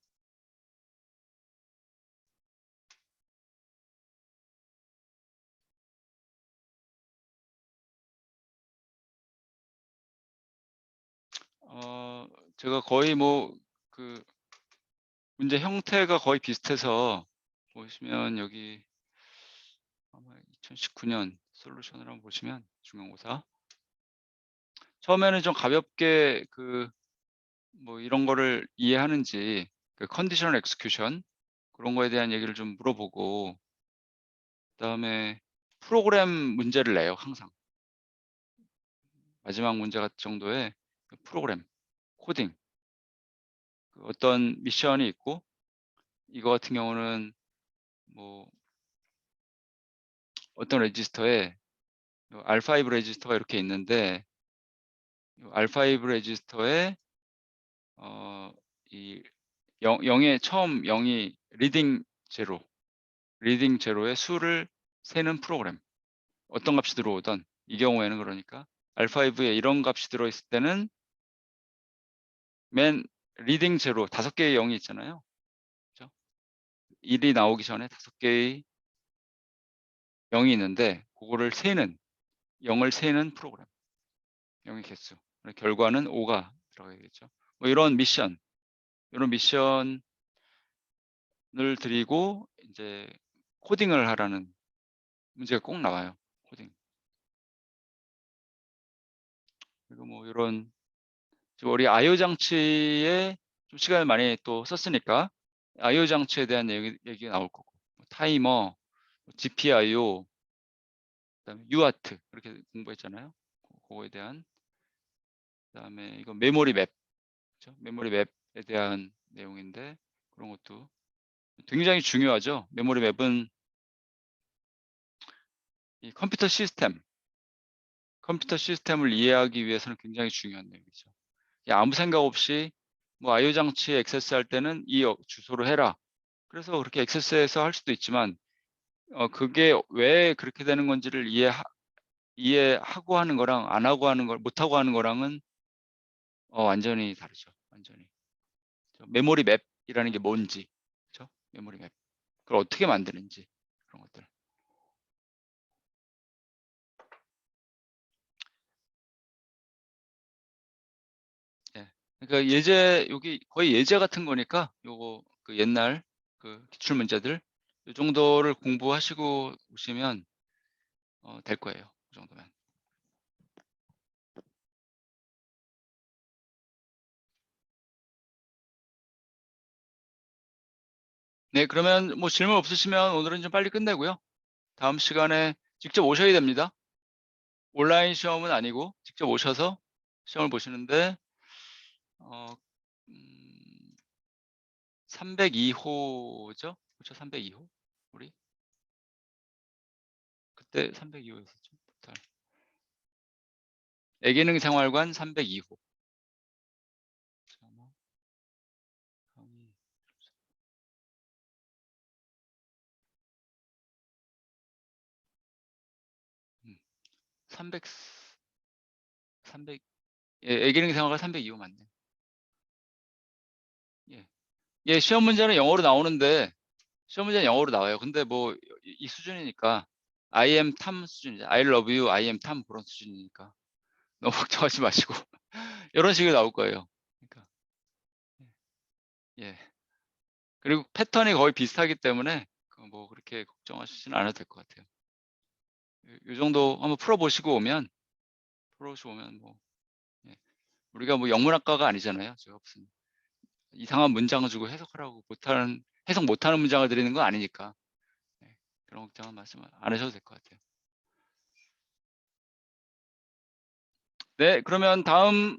제가 거의 뭐 그 문제 형태가 거의 비슷해서 보시면 여기 아마 2019년 솔루션을 한번 보시면 중간고사 처음에는 좀 가볍게 그 뭐 이런 거를 이해하는지 그 컨디셔널 엑스큐션 그런 거에 대한 얘기를 좀 물어보고, 그다음에 프로그램 문제를 내요. 항상 마지막 문제 같은 정도의 그 프로그램 코딩 그 어떤 미션이 있고, 이거 같은 경우는 뭐 어떤 레지스터에 R5 레지스터가 이렇게 있는데, R5 레지스터에 이 0의 처음 0이 리딩 제로의 수를 세는 프로그램, 어떤 값이 들어오던 이 경우에는 그러니까 R5에 이런 값이 들어있을 때는 맨 리딩 제로 5개의 0이 있잖아요. 그렇죠? 1이 나오기 전에 5개의 0이 있는데 그거를 세는 0을 세는 프로그램, 0의 개수. 결과는 5가 들어가야겠죠. 뭐 이런 미션을 드리고 이제 코딩을 하라는 문제가 꼭 나와요. 코딩. 그리고 뭐 이런 지금 우리 IO 장치에 좀 시간을 많이 또 썼으니까 IO 장치에 대한 얘기가 나올 거고, 타이머, GPIO, 그다음에 UART 이렇게 공부했잖아요. 그거에 대한, 그다음에 이거 메모리 맵, 그렇죠? 메모리 맵에 대한 내용인데 그런 것도 굉장히 중요하죠. 메모리 맵은 이 컴퓨터 시스템을 이해하기 위해서는 굉장히 중요한 내용이죠. 아무 생각 없이 뭐 IO 장치에 액세스할 때는 이 주소로 해라. 그래서 그렇게 액세스해서 할 수도 있지만 그게 왜 그렇게 되는 건지를 이해하고 하는 거랑 안 하고 하는 걸 못하고 하는 거랑은 완전히 다르죠. 완전히. 메모리 맵이라는 게 뭔지, 그렇죠? 메모리 맵. 그걸 어떻게 만드는지 그런 것들. 예. 그러니까 여기 거의 예제 같은 거니까 요거 그 옛날 그 기출 문제들 이 정도를 공부하시고 오시면 될 거예요. 그 정도면. 네, 그러면 뭐 질문 없으시면 오늘은 좀 빨리 끝내고요. 다음 시간에 직접 오셔야 됩니다. 온라인 시험은 아니고 직접 오셔서 시험을 보시는데 302호죠? 그렇죠? 302호. 우리 그때 302호였었죠. 애기능 생활관 302호. 300 애기능 생활관 302호 맞네. 예. 예, 시험 문제는 영어로 나오는데 시험 문제는 영어로 나와요. 근데 뭐 이 수준이니까 I am 탐 수준이죠. I love you, I am 탐 그런 수준이니까 너무 걱정하지 마시고 이런 식으로 나올 거예요. 그러니까 예. 그리고 패턴이 거의 비슷하기 때문에 뭐 그렇게 걱정하시지는 않아도 될 것 같아요. 이 정도 한번 풀어보시고 오면 뭐 예. 우리가 뭐 영문학과가 아니잖아요. 제가 무슨 이상한 문장 주고 해석하라고 못하는 해석 못하는 문장을 드리는 건 아니니까 네, 그런 걱정은 말씀 안 하셔도 될 것 같아요. 네, 그러면 다음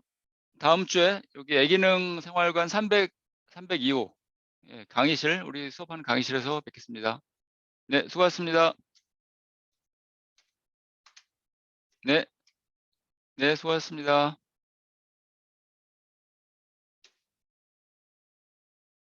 주에 여기 애기능 생활관 302호 예, 강의실 우리 수업하는 강의실에서 뵙겠습니다. 네, 수고하셨습니다. 네, 네, 수고하셨습니다.